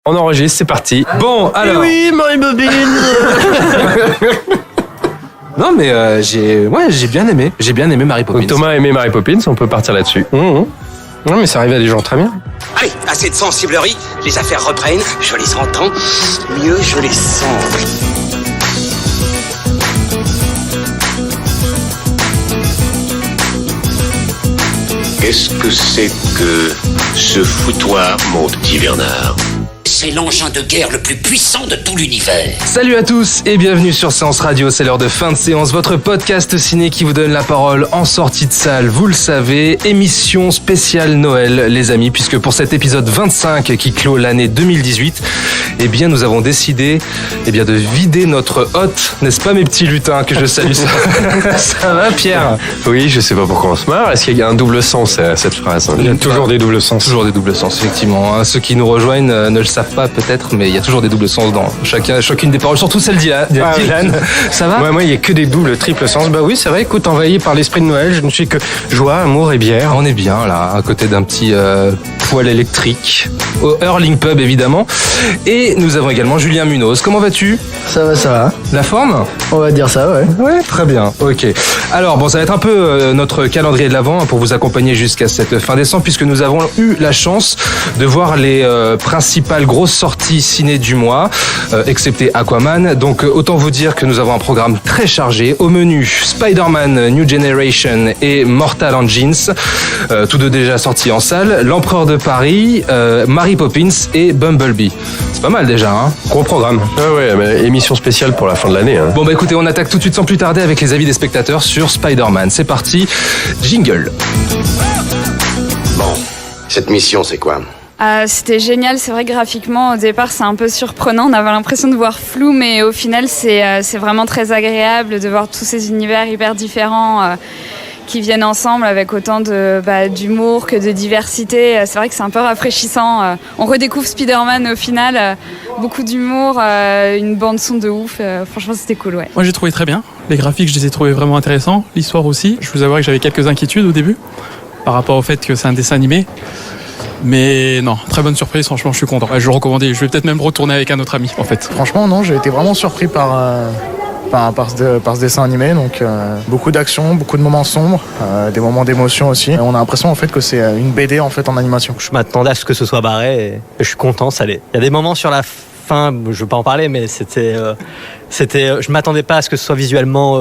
On enregistre, c'est parti. Bon, alors... Oui, Marie-Bobine. Non mais j'ai bien aimé Mary Poppins. Donc Thomas a aimé Mary Poppins, on peut partir là-dessus. Non mais ça arrive à des gens très bien. Allez, assez de sensiblerie, les affaires reprennent, je les entends, mieux je les sens. Qu'est-ce que c'est que ce foutoir, mon petit Bernard ? C'est l'engin de guerre le plus puissant de tout l'univers. Salut à tous et bienvenue sur Séance Radio, c'est l'heure de fin de séance, votre podcast ciné qui vous donne la parole en sortie de salle, vous le savez, émission spéciale Noël les amis, puisque pour cet épisode 25 qui clôt l'année 2018, eh bien nous avons décidé de vider notre hôte, n'est-ce pas mes petits lutins que je salue. Ça va Pierre? Oui, je sais pas pourquoi on se marre. Est-ce qu'il y a un double sens à cette phrase? Il y a toujours des doubles sens. Toujours des doubles sens, effectivement. Ceux qui nous rejoignent ne le savent pas peut-être, mais il y a toujours des doubles sens dans chacune des paroles, surtout celle d'Ilan. Ça va? Moi, il y a que des doubles, triples sens. Bah oui, c'est vrai, écoute, envahi par l'esprit de Noël, je ne suis que joie, amour et bière. On est bien là, à côté d'un petit poêle électrique, au Hurling Pub évidemment. Et nous avons également Julien Munoz. Comment vas-tu? Ça va. La forme? On va dire ça, ouais. Ouais, très bien, ok. Alors bon, ça va être un peu notre calendrier de l'Avent pour vous accompagner jusqu'à cette fin décembre, puisque nous avons eu la chance de voir les principales grosses sorties ciné du mois, excepté Aquaman. Donc autant vous dire que nous avons un programme très chargé. Au menu, Spider-Man New Generation et Mortal Engines, tous deux déjà sortis en salle. L'Empereur de Paris, Mary Poppins et Bumblebee. C'est pas mal déjà, hein? Gros programme. Ouais, mais émission spéciale pour la fin de l'année. Hein. Bon bah écoutez, on attaque tout de suite sans plus tarder avec les avis des spectateurs sur Spider-Man. C'est parti, jingle. Bon, cette mission, c'est quoi ? C'était génial, c'est vrai que graphiquement au départ c'est un peu surprenant, on avait l'impression de voir flou, mais au final c'est vraiment très agréable de voir tous ces univers hyper différents qui viennent ensemble avec autant d'humour que de diversité. C'est vrai que c'est un peu rafraîchissant, on redécouvre Spider-Man au final, beaucoup d'humour, une bande son de ouf, franchement c'était cool, ouais. Moi j'ai trouvé très bien, les graphiques je les ai trouvés vraiment intéressants, l'histoire aussi, je vous avoue que j'avais quelques inquiétudes au début par rapport au fait que c'est un dessin animé. Mais non, très bonne surprise, franchement je suis content. Je le recommandais, je vais peut-être même retourner avec un autre ami en fait. Franchement, non, j'ai été vraiment surpris par ce dessin animé. Donc beaucoup d'action, beaucoup de moments sombres, des moments d'émotion aussi. Et on a l'impression en fait que c'est une BD en fait en animation. Je m'attendais à ce que ce soit barré et je suis content, ça l'est. Il y a des moments sur la fin, je veux pas en parler, mais je m'attendais pas à ce que ce soit visuellement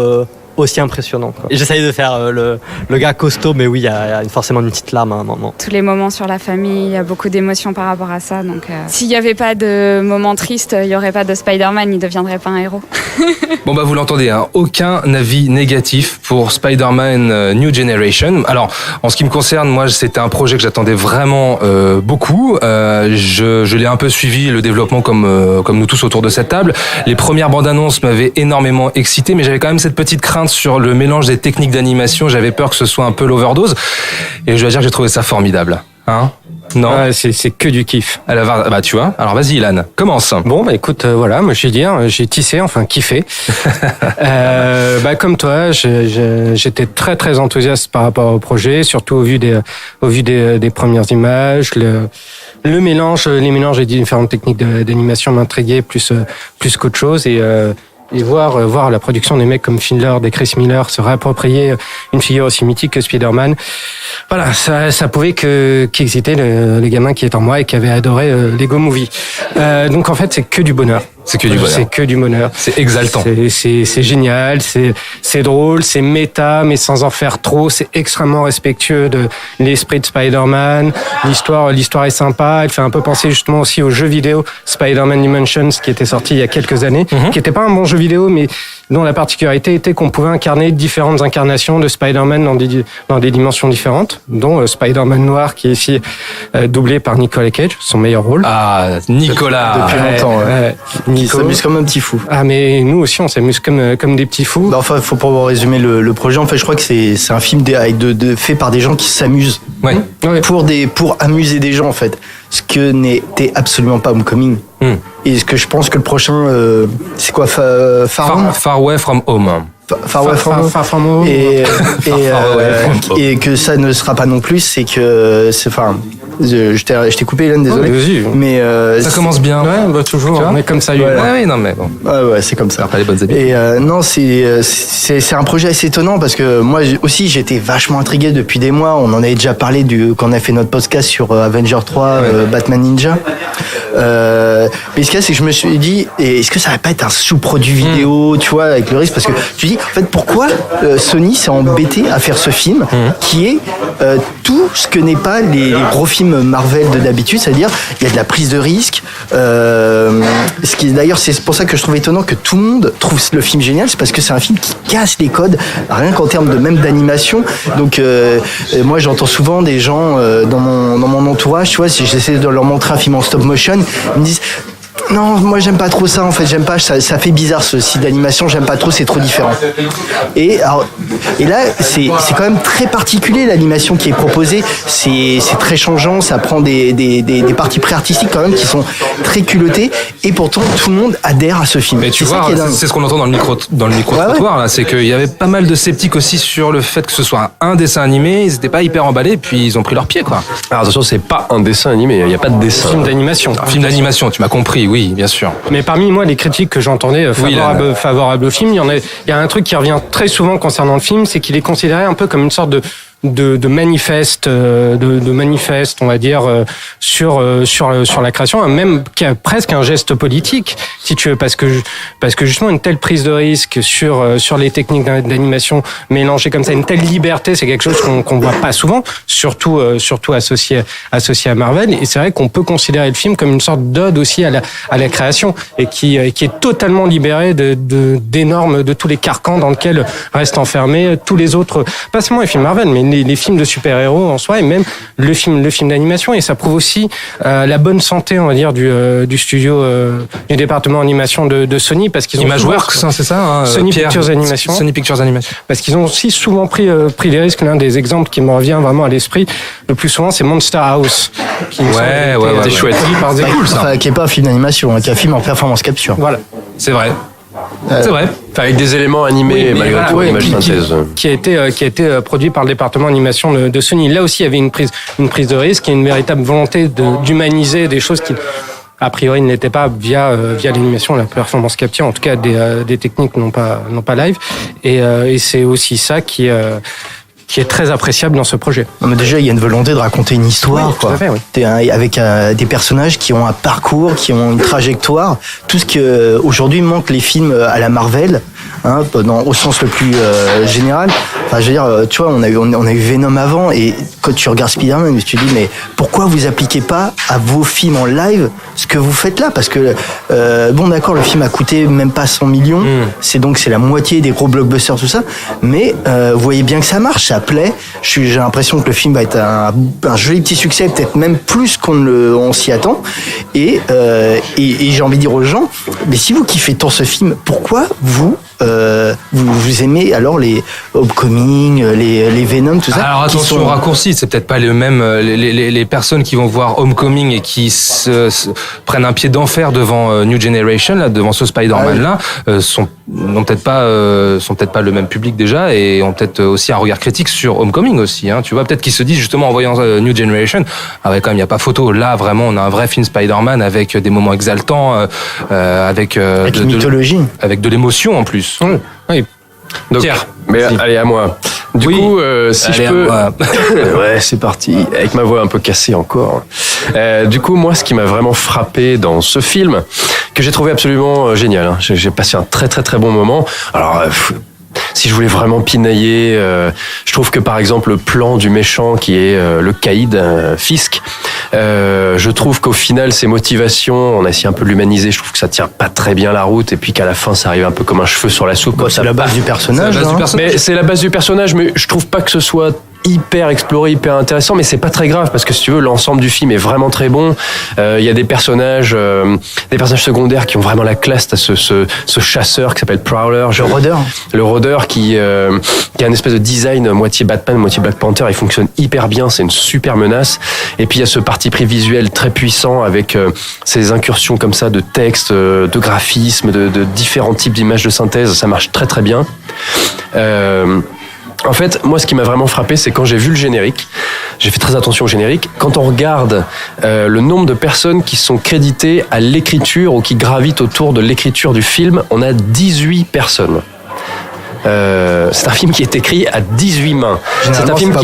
aussi impressionnant, quoi. Et j'essayais de faire le gars costaud, mais oui, il y a forcément une petite lame à un moment. Tous les moments sur la famille, il y a beaucoup d'émotions par rapport à ça. Donc, s'il n'y avait pas de moments tristes, il n'y aurait pas de Spider-Man, il ne deviendrait pas un héros. Bon bah vous l'entendez, hein, aucun avis négatif pour Spider-Man New Generation. Alors, en ce qui me concerne, moi c'était un projet que j'attendais vraiment beaucoup. Je l'ai un peu suivi, le développement comme nous tous autour de cette table. Les premières bandes annonces m'avaient énormément excité, mais j'avais quand même cette petite crainte sur le mélange des techniques d'animation. J'avais peur que ce soit un peu l'overdose. Et je dois dire que j'ai trouvé ça formidable. Hein? Non, c'est que du kiff. Bah tu vois. Alors vas-y Ilan, commence. Bon bah écoute, voilà, moi je vais dire, j'ai tissé, enfin kiffé. Comme toi, j'étais très très enthousiaste par rapport au projet, surtout au vu des premières images, les mélanges des différentes techniques d'animation m'intriguaient plus qu'autre chose et voir la production des mecs comme Finler, des Chris Miller se réapproprier une figure aussi mythique que Spider-Man. Voilà, ça pouvait qu'exciter les gamins qui étaient en moi et qui avaient adoré Lego Movie. Donc en fait, c'est que du bonheur. C'est que du bonheur. C'est exaltant. C'est génial, c'est drôle, c'est méta, mais sans en faire trop. C'est extrêmement respectueux de l'esprit de Spider-Man. L'histoire est sympa. Elle fait un peu penser justement aussi au jeu vidéo Spider-Man Dimensions qui était sorti il y a quelques années, qui était pas un bon jeu vidéo, mais dont la particularité était qu'on pouvait incarner différentes incarnations de Spider-Man dans des dimensions différentes, dont Spider-Man noir qui est ici doublé par Nicolas Cage, son meilleur rôle. Ah, Nicolas. Depuis longtemps, ouais. Il s'amuse comme un petit fou. Ah mais nous aussi on s'amuse comme des petits fous. Bah, enfin, faut pas résumer le projet. En fait, je crois que c'est un film fait par des gens qui s'amusent. Ouais. Pour amuser des gens en fait. Ce que n'était absolument pas Homecoming. Et ce que je pense que le prochain, c'est quoi, Far Away From Home. Far From Home. Et que ça ne sera pas non plus, c'est que je t'ai coupé, Hélène, désolé. Vas-y. Mais Ça commence bien. Ouais, bah toujours. On est comme ça. Ouais, non, mais bon. Ouais, c'est comme ça. Après les bonnes habitudes. Et non, c'est un projet assez étonnant parce que moi aussi j'étais vachement intrigué depuis des mois. On en avait déjà parlé quand on a fait notre podcast sur Avenger 3, Batman Ninja. Mais ce qu'il y a, c'est que je me suis dit, est-ce que ça va pas être un sous-produit vidéo, tu vois, avec le risque, parce que je me dis, en fait, pourquoi Sony s'est embêté à faire ce film qui est tout ce que n'est pas les gros films Marvel de d'habitude, c'est-à-dire il y a de la prise de risque. Ce qui d'ailleurs, c'est pour ça que je trouve étonnant que tout le monde trouve le film génial, c'est parce que c'est un film qui casse les codes, rien qu'en termes de même d'animation. Donc moi, j'entends souvent des gens dans mon entourage, tu vois, si j'essaie de leur montrer un film en stop motion, ils me disent non, moi j'aime pas trop ça en fait, j'aime pas, ça fait bizarre ce style d'animation, j'aime pas trop, c'est trop différent. Et là, c'est quand même très particulier l'animation qui est proposée, c'est très changeant, ça prend des parties pré-artistiques quand même qui sont très culottées, et pourtant tout le monde adhère à ce film. Mais tu vois, c'est ce qu'on entend dans le micro-trottoir là, c'est qu'il y avait pas mal de sceptiques aussi sur le fait que ce soit un dessin animé, ils étaient pas hyper emballés, puis ils ont pris leur pied quoi. Alors attention, c'est pas un dessin animé, il n'y a pas de dessin. Film d'animation. Un film d'animation, tu m'as compris, oui, bien sûr. Mais parmi moi, les critiques que j'entendais favorables au film, il y a un truc qui revient très souvent concernant le film, c'est qu'il est considéré un peu comme une sorte de manifeste, on va dire, sur la création, même presque un geste politique, si tu veux, parce que justement une telle prise de risque sur les techniques d'animation mélangées comme ça, une telle liberté, c'est quelque chose qu'on voit pas souvent, surtout associé à Marvel. Et c'est vrai qu'on peut considérer le film comme une sorte d'ode aussi à la création, et qui est totalement libéré des normes, de tous les carcans dans lesquels restent enfermés tous les autres, pas seulement les films Marvel, mais les films de super-héros en soi, et même le film d'animation. Et ça prouve aussi la bonne santé, on va dire, du studio, du département animation de Sony, parce qu'ils ont Imageworks, c'est ça, Sony Pictures Animation. Sony Pictures Animation. Parce qu'ils ont aussi souvent pris des risques. L'un des exemples qui me revient vraiment à l'esprit le plus souvent, c'est Monster House, qui c'est chouette. C'est cool ça. Enfin, qui est pas un film d'animation, qui est un film en performance capture. Voilà. C'est vrai. C'est vrai. Enfin, avec des éléments animés, malgré tout, image synthèse. Qui a été produit par le département animation de Sony. Là aussi, il y avait une prise de risque et une véritable volonté d'humaniser des choses qui, a priori, ne l'étaient pas via l'animation, la performance capture, en tout cas des techniques non pas live. Et c'est aussi ça qui est très appréciable dans ce projet. Non, mais déjà, il y a une volonté de raconter une histoire, quoi. Tout à fait, oui. Avec des personnages qui ont un parcours, qui ont une trajectoire. Tout ce que aujourd'hui manquent les films à la Marvel, au sens le plus général. Enfin, je veux dire, tu vois, on a eu Venom avant, et quand tu regardes Spider-Man, tu te dis, mais pourquoi vous appliquez pas à vos films en live ce que vous faites là? Parce que, bon, d'accord, le film a coûté même pas 100 millions, c'est la moitié des gros blockbusters, tout ça, mais vous voyez bien que ça marche, ça plaît. J'ai l'impression que le film va être un joli petit succès, peut-être même plus qu'on s'y attend. Et j'ai envie de dire aux gens, mais si vous kiffez tant ce film, pourquoi vous aimez alors les Homecoming, les Venom, tout ça? Alors attention au raccourci, c'est peut-être pas les mêmes les personnes qui vont voir Homecoming et qui prennent un pied d'enfer devant New Generation, là, devant ce Spider-Man là, sont peut-être pas le même public déjà, et ont peut-être aussi un regard critique sur Homecoming aussi, hein. Tu vois, peut-être qu'ils se disent justement en voyant New Generation, ah ouais, quand même, il y a pas photo. Là, vraiment, on a un vrai film Spider-Man avec des moments exaltants, avec une mythologie, avec de l'émotion en plus. Oui. Donc, Pierre, allez, à moi. Du coup, si je peux... ouais, c'est parti. Avec ma voix un peu cassée encore. Du coup, moi, ce qui m'a vraiment frappé dans ce film, que j'ai trouvé absolument génial, hein. J'ai passé un très très très bon moment. Alors... si je voulais vraiment pinailler, je trouve que par exemple le plan du méchant qui est le caïd Fisk, je trouve qu'au final ses motivations, on a essayé un peu de l'humaniser, je trouve que ça tient pas très bien la route, et puis qu'à la fin ça arrive un peu comme un cheveu sur la soupe. C'est la base du personnage. C'est la base du personnage, mais je trouve pas que ce soit hyper exploré, hyper intéressant, mais c'est pas très grave, parce que si tu veux, l'ensemble du film est vraiment très bon. Il y a des personnages secondaires qui ont vraiment la classe. T'as ce chasseur qui s'appelle Prowler, le rôdeur qui a une espèce de design moitié Batman, moitié Black Panther. Il fonctionne hyper bien, c'est une super menace. Et puis il y a ce parti pris visuel très puissant avec ces incursions comme ça de texte, de graphisme, de différents types d'images de synthèse. Ça marche très très bien. En fait, moi, ce qui m'a vraiment frappé, c'est quand j'ai vu le générique. j'ai fait très attention au générique. Quand on regarde le nombre de personnes qui sont créditées à l'écriture ou qui gravitent autour de l'écriture du film, on a 18 personnes. C'est un film qui est écrit à 18 mains. C'est un film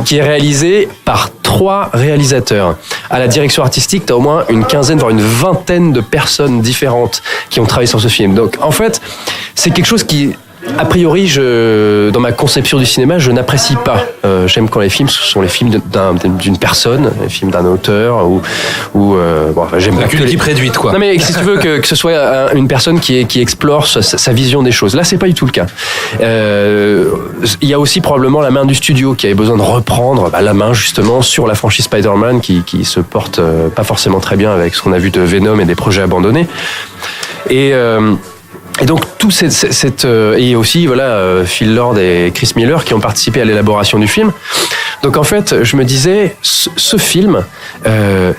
qui est réalisé par 3 réalisateurs. À la direction artistique, t'as au moins une quinzaine, voire une vingtaine de personnes différentes qui ont travaillé sur ce film. Donc, en fait, c'est quelque chose qui, a priori, dans ma conception du cinéma, je n'apprécie pas. J'aime quand les films sont les films d'une personne, les films d'un auteur, ou j'aime avec une équipe réduite, quoi. Non, mais si tu veux que ce soit une personne qui explore sa vision des choses. Là, c'est pas du tout le cas. Il y a aussi probablement la main du studio qui avait besoin de reprendre la main justement sur la franchise Spider-Man qui se porte pas forcément très bien avec ce qu'on a vu de Venom et des projets abandonnés. Et donc tout et aussi Phil Lord et Chris Miller qui ont participé à l'élaboration du film. Donc en fait, je me disais, ce film,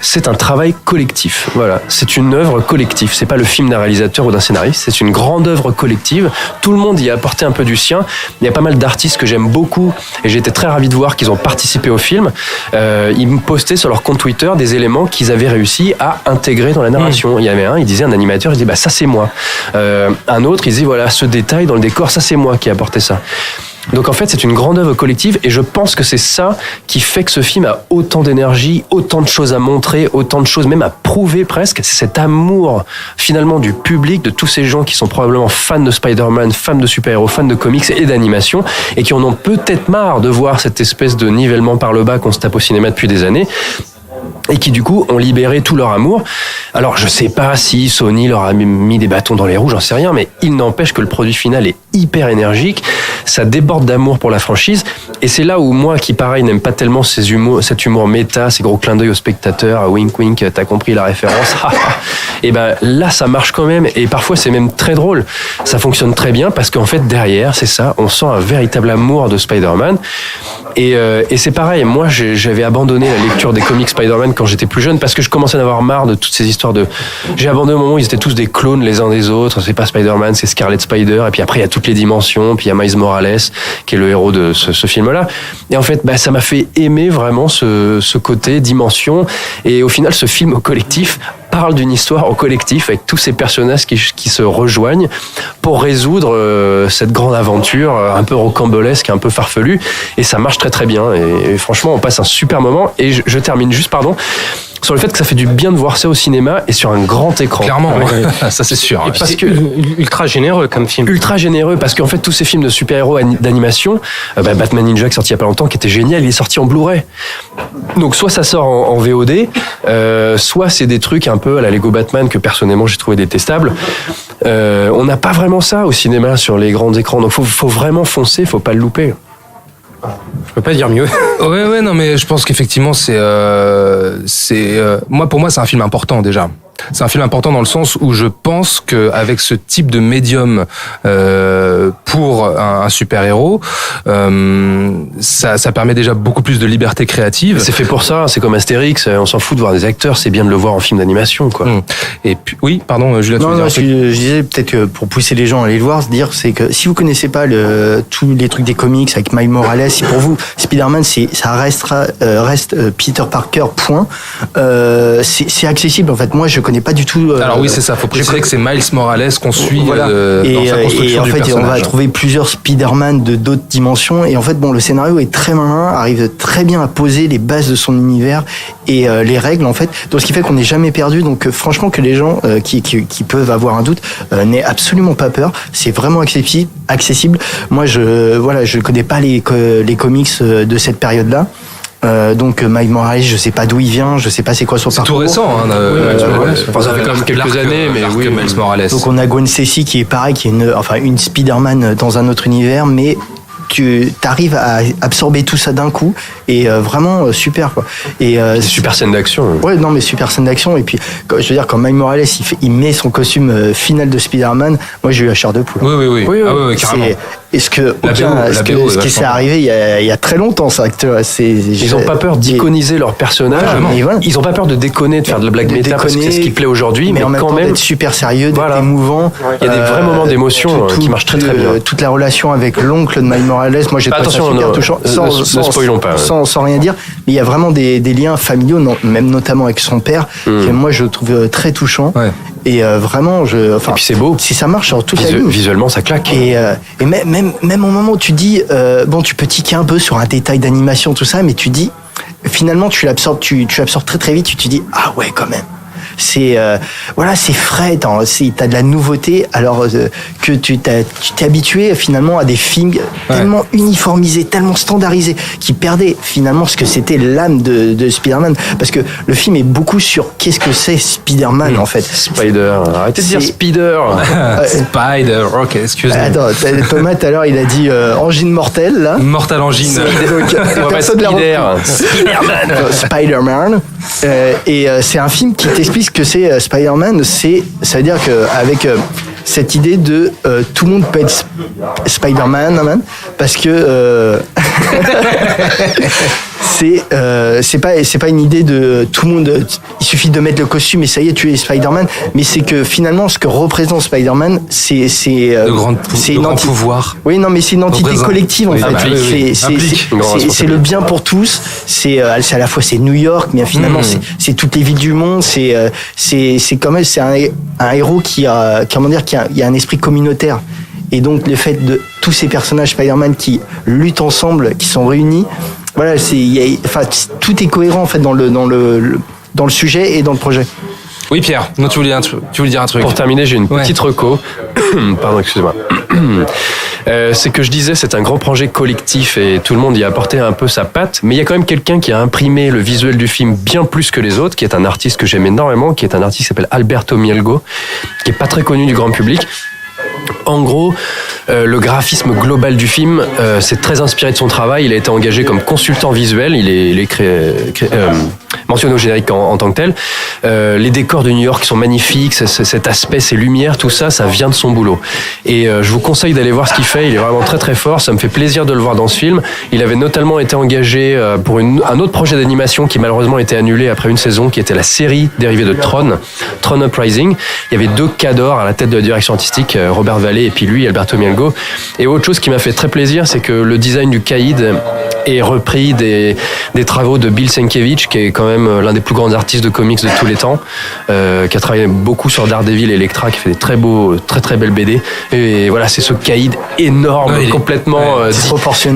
c'est un travail collectif. Voilà, c'est une œuvre collective. C'est pas le film d'un réalisateur ou d'un scénariste. C'est une grande œuvre collective. Tout le monde y a apporté un peu du sien. Il y a pas mal d'artistes que j'aime beaucoup et j'étais très ravi de voir qu'ils ont participé au film. Ils me postaient sur leur compte Twitter des éléments qu'ils avaient réussi à intégrer dans la narration. Il y avait il disait un animateur, il disait ça c'est moi. Un autre, il disait voilà, ce détail dans le décor, ça c'est moi qui ai apporté ça. Donc en fait, c'est une grande œuvre collective et je pense que c'est ça qui fait que ce film a autant d'énergie, autant de choses à montrer, autant de choses même à prouver presque. C'est cet amour finalement du public, de tous ces gens qui sont probablement fans de Spider-Man, fans de super-héros, fans de comics et d'animation et qui en ont peut-être marre de voir cette espèce de nivellement par le bas qu'on se tape au cinéma depuis des années. Et qui du coup ont libéré tout leur amour. Alors je sais pas si Sony leur a mis des bâtons dans les roues, j'en sais rien, mais il n'empêche que le produit final est hyper énergique, ça déborde d'amour pour la franchise, et c'est là où moi qui pareil n'aime pas tellement cet humour méta, ces gros clins d'œil aux spectateurs, wink wink, t'as compris la référence, et ben là ça marche quand même, et parfois c'est même très drôle, ça fonctionne très bien parce qu'en fait derrière c'est ça, on sent un véritable amour de Spider-Man. Et c'est pareil, moi j'avais abandonné la lecture des comics Spider-Man quand j'étais plus jeune parce que je commençais à en avoir marre de toutes ces histoires j'ai abandonné au moment où ils étaient tous des clones les uns des autres, c'est pas Spider-Man, c'est Scarlet Spider, et puis après il y a toutes les dimensions, puis il y a Miles Morales qui est le héros de ce film-là. Et en fait, ça m'a fait aimer vraiment ce côté dimension, et au final ce film au collectif parle d'une histoire au collectif avec tous ces personnages qui se rejoignent pour résoudre cette grande aventure un peu rocambolesque, un peu farfelue, et ça marche très très bien et franchement on passe un super moment. Et je termine juste sur le fait que ça fait du bien de voir ça au cinéma et sur un grand écran. Clairement, ça c'est sûr. Et parce que ultra généreux comme film. Ultra généreux parce qu'en fait tous ces films de super-héros d'animation, Batman Ninja qui est sorti il y a pas longtemps, qui était génial, il est sorti en Blu-ray. Donc soit ça sort en VOD, soit c'est des trucs un peu à la Lego Batman que personnellement j'ai trouvé détestables. On n'a pas vraiment ça au cinéma sur les grands écrans, donc faut vraiment foncer, faut pas le louper. Je peux pas dire mieux. Ouais, non, mais je pense qu'effectivement, pour moi, c'est un film important déjà. C'est un film important dans le sens où je pense qu'avec ce type de médium pour un super-héros, ça permet déjà beaucoup plus de liberté créative. C'est fait pour ça, c'est comme Astérix, on s'en fout de voir des acteurs, c'est bien de le voir en film d'animation, quoi. Et puis, oui, pardon, Julien, tu veux dire je disais peut-être que pour pousser les gens à aller le voir, c'est que si vous connaissez pas tous les trucs des comics avec Miles Morales, si pour vous Spider-Man ça reste Peter Parker, point. C'est accessible en fait. Moi je connais pas du tout. Alors oui, c'est ça. Faut préciser que c'est Miles Morales qu'on suit dans sa construction et en du fait, personnage. on va trouver plusieurs Spider-Man de d'autres dimensions. Et en fait, le scénario est très malin, arrive très bien à poser les bases de son univers et les règles en fait. Donc ce qui fait qu'on n'est jamais perdu. Donc franchement, que les gens qui peuvent avoir un doute n'aient absolument pas peur. C'est vraiment accessible. Moi, je connais pas les comics de cette période-là. Donc Miles Morales, je sais pas d'où il vient, je sais pas c'est quoi son parcours. C'est tout récent, ça fait quand même quelques années, mais oui, Miles Morales. Donc on a Gwen Stacy qui est pareil, qui est une Spider-Man dans un autre univers, mais tu arrives à absorber tout ça d'un coup et vraiment super quoi. Et super scène d'action. Ouais, non mais super scène d'action, et puis je veux dire quand Miles Morales il met son costume final de Spider-Man, moi j'ai eu la chair de poule. Oui, carrément. Est-ce qui s'est arrivé il y a très longtemps ça. Ils ont pas peur d'iconiser leur personnage. Voilà. Ils ont pas peur de déconner, de faire de la blague méta parce que c'est ce qui plaît aujourd'hui, mais en même quand temps même d'être super sérieux, d'être émouvant. Il y a des vrais moments d'émotion qui marchent très très bien. Toute la relation avec l'oncle de Miles Morales Morales, moi j'ai trouvé ça super touchant. Ne spoilons pas. Sans rien dire, mais il y a vraiment des liens familiaux, même notamment avec son père, que moi je trouve très touchant. Ouais. Et vraiment, et puis c'est beau. Si ça marche sur toute la ligne. Visuellement, ça claque. Et même au moment où tu dis, bon, tu peux tiquer un peu sur un détail d'animation, tout ça, mais tu dis, finalement, tu l'absorbes très très vite. Tu te dis, ah ouais, quand même. C'est c'est frais, t'as de la nouveauté, alors que tu t'es habitué finalement à des films tellement uniformisés, tellement standardisés, qui perdaient finalement ce que c'était l'âme de Spider-Man, parce que le film est beaucoup sur qu'est-ce que c'est Spider-Man en fait. Spider, arrêtez de dire Spider. Spider, ok, excuse-moi. Attends, Thomas tout à l'heure il a dit angine mortelle là. Mortal angine. Spider-Man. Et c'est un film qui t'explique ce que c'est Spider-Man. Ça veut dire qu'avec cette idée de tout le monde peut être Spider-Man, parce que c'est pas une idée de tout le monde. Il suffit de mettre le costume et ça y est, tu es Spider-Man. Mais c'est que finalement, ce que représente Spider-man, c'est une entité pouvoir. Oui, non, mais c'est une entité collective en fait. C'est le bien pour tous. C'est à la fois c'est New York, mais finalement c'est toutes les villes du monde. C'est quand même c'est un héros qui a il y a un esprit communautaire. Et donc le fait de tous ces personnages Spider-Man qui luttent ensemble, qui sont réunis, voilà, tout est cohérent en fait dans le sujet et dans le projet. Oui Pierre, non, tu voulais dire un truc. Pour terminer, j'ai une petite reco. Pardon, excuse-moi. C'est que je disais, c'est un grand projet collectif et tout le monde y a apporté un peu sa patte, mais il y a quand même quelqu'un qui a imprimé le visuel du film bien plus que les autres, qui est un artiste que j'aime énormément, qui est un artiste qui s'appelle Alberto Mielgo, qui est pas très connu du grand public. En gros, le graphisme global du film, c'est très inspiré de son travail. Il a été engagé comme consultant visuel. Il est mentionné au générique en tant que tel. Les décors de New York sont magnifiques. Cet aspect, ces lumières, tout ça, ça vient de son boulot. Et je vous conseille d'aller voir ce qu'il fait. Il est vraiment très très fort. Ça me fait plaisir de le voir dans ce film. Il avait notamment été engagé pour un autre projet d'animation qui malheureusement a été annulé après une saison, qui était la série dérivée de Tron Uprising. Il y avait 2 cadors à la tête de la direction artistique, Robert Vallée et puis lui, Alberto Mielgo. Et autre chose qui m'a fait très plaisir, c'est que le design du caïd est repris des travaux de Bill Sienkiewicz, qui est quand même l'un des plus grands artistes de comics de tous les temps, qui a travaillé beaucoup sur Daredevil et Elektra, qui fait des très beaux, très très belles BD. Et voilà, c'est ce caïd énorme, complètement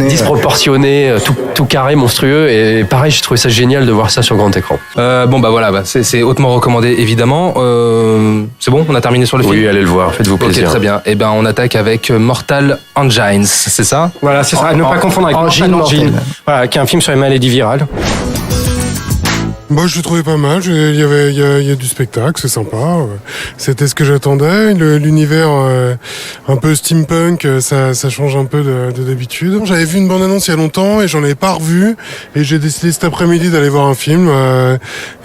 disproportionné, tout carré, monstrueux. Et pareil, j'ai trouvé ça génial de voir ça sur grand écran. C'est hautement recommandé, évidemment. C'est bon, on a terminé sur le film. Oui, allez le voir, faites-vous plaisir. Ok, très bien. Et ben, on attaque avec Mortal Engines, c'est ça ? Voilà, c'est ça. Ne pas confondre avec Mortal Engine. Voilà, qui est un film sur les maladies virales. Moi, je le trouvais pas mal. Il y a du spectacle, c'est sympa. C'était ce que j'attendais. L'univers un peu steampunk, ça change un peu de d'habitude. J'avais vu une bande-annonce il y a longtemps et j'en avais pas revu. Et j'ai décidé cet après-midi d'aller voir un film.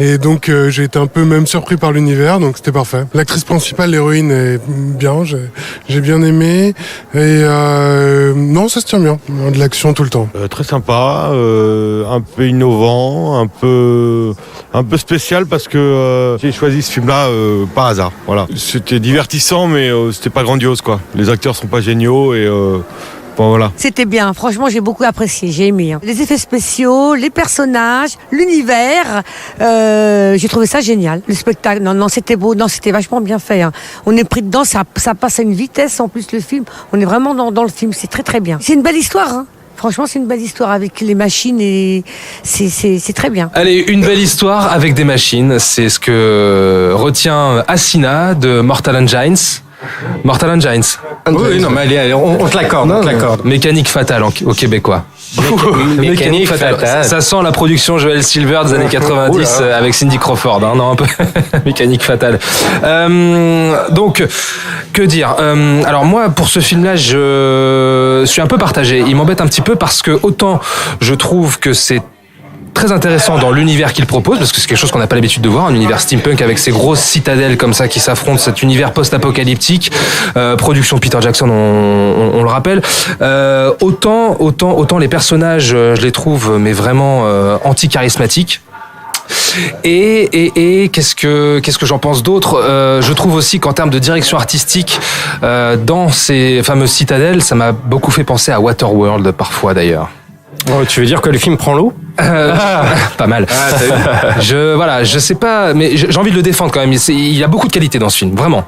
Et donc, j'ai été un peu même surpris par l'univers, donc c'était parfait. L'actrice principale, l'héroïne, est bien. J'ai bien aimé. Et non, ça se tient bien. De l'action tout le temps. Très sympa, un peu innovant, un peu spécial parce que j'ai choisi ce film-là par hasard. Voilà, c'était divertissant, mais c'était pas grandiose quoi. Les acteurs sont pas géniaux et bon, voilà. C'était bien, franchement j'ai beaucoup apprécié, j'ai aimé. Les effets spéciaux, les personnages, l'univers, j'ai trouvé ça génial. Le spectacle, non c'était beau, non c'était vachement bien fait. On est pris dedans, ça passe à une vitesse en plus le film. On est vraiment dans le film, c'est très très bien. C'est une belle histoire. Franchement, c'est une belle histoire avec les machines et c'est très bien. Allez, une belle histoire avec des machines, c'est ce que retient Asina de Mortal Engines. Mortal Engines. Oui, non, mais allez, on te l'accorde. Mécanique fatale au québécois. Mécanique fatale. Ça sent la production Joel Silver des années 90 avec Cindy Crawford. Non, un peu Mécanique fatale. Donc, que dire alors moi, pour ce film-là, je suis un peu partagé. Il m'embête un petit peu parce que autant je trouve que c'est très intéressant dans l'univers qu'il propose, parce que c'est quelque chose qu'on n'a pas l'habitude de voir, un univers steampunk avec ces grosses citadelles comme ça qui s'affrontent, cet univers post-apocalyptique, production Peter Jackson, on le rappelle. Autant les personnages, je les trouve mais vraiment anti-charismatiques. Et qu'est-ce que j'en pense d'autre? Je trouve aussi qu'en termes de direction artistique, dans ces fameuses citadelles, ça m'a beaucoup fait penser à Waterworld parfois d'ailleurs. Oh, tu veux dire que le film prend l'eau? Pas mal. Je sais pas, mais j'ai envie de le défendre quand même. Il y a beaucoup de qualité dans ce film, vraiment.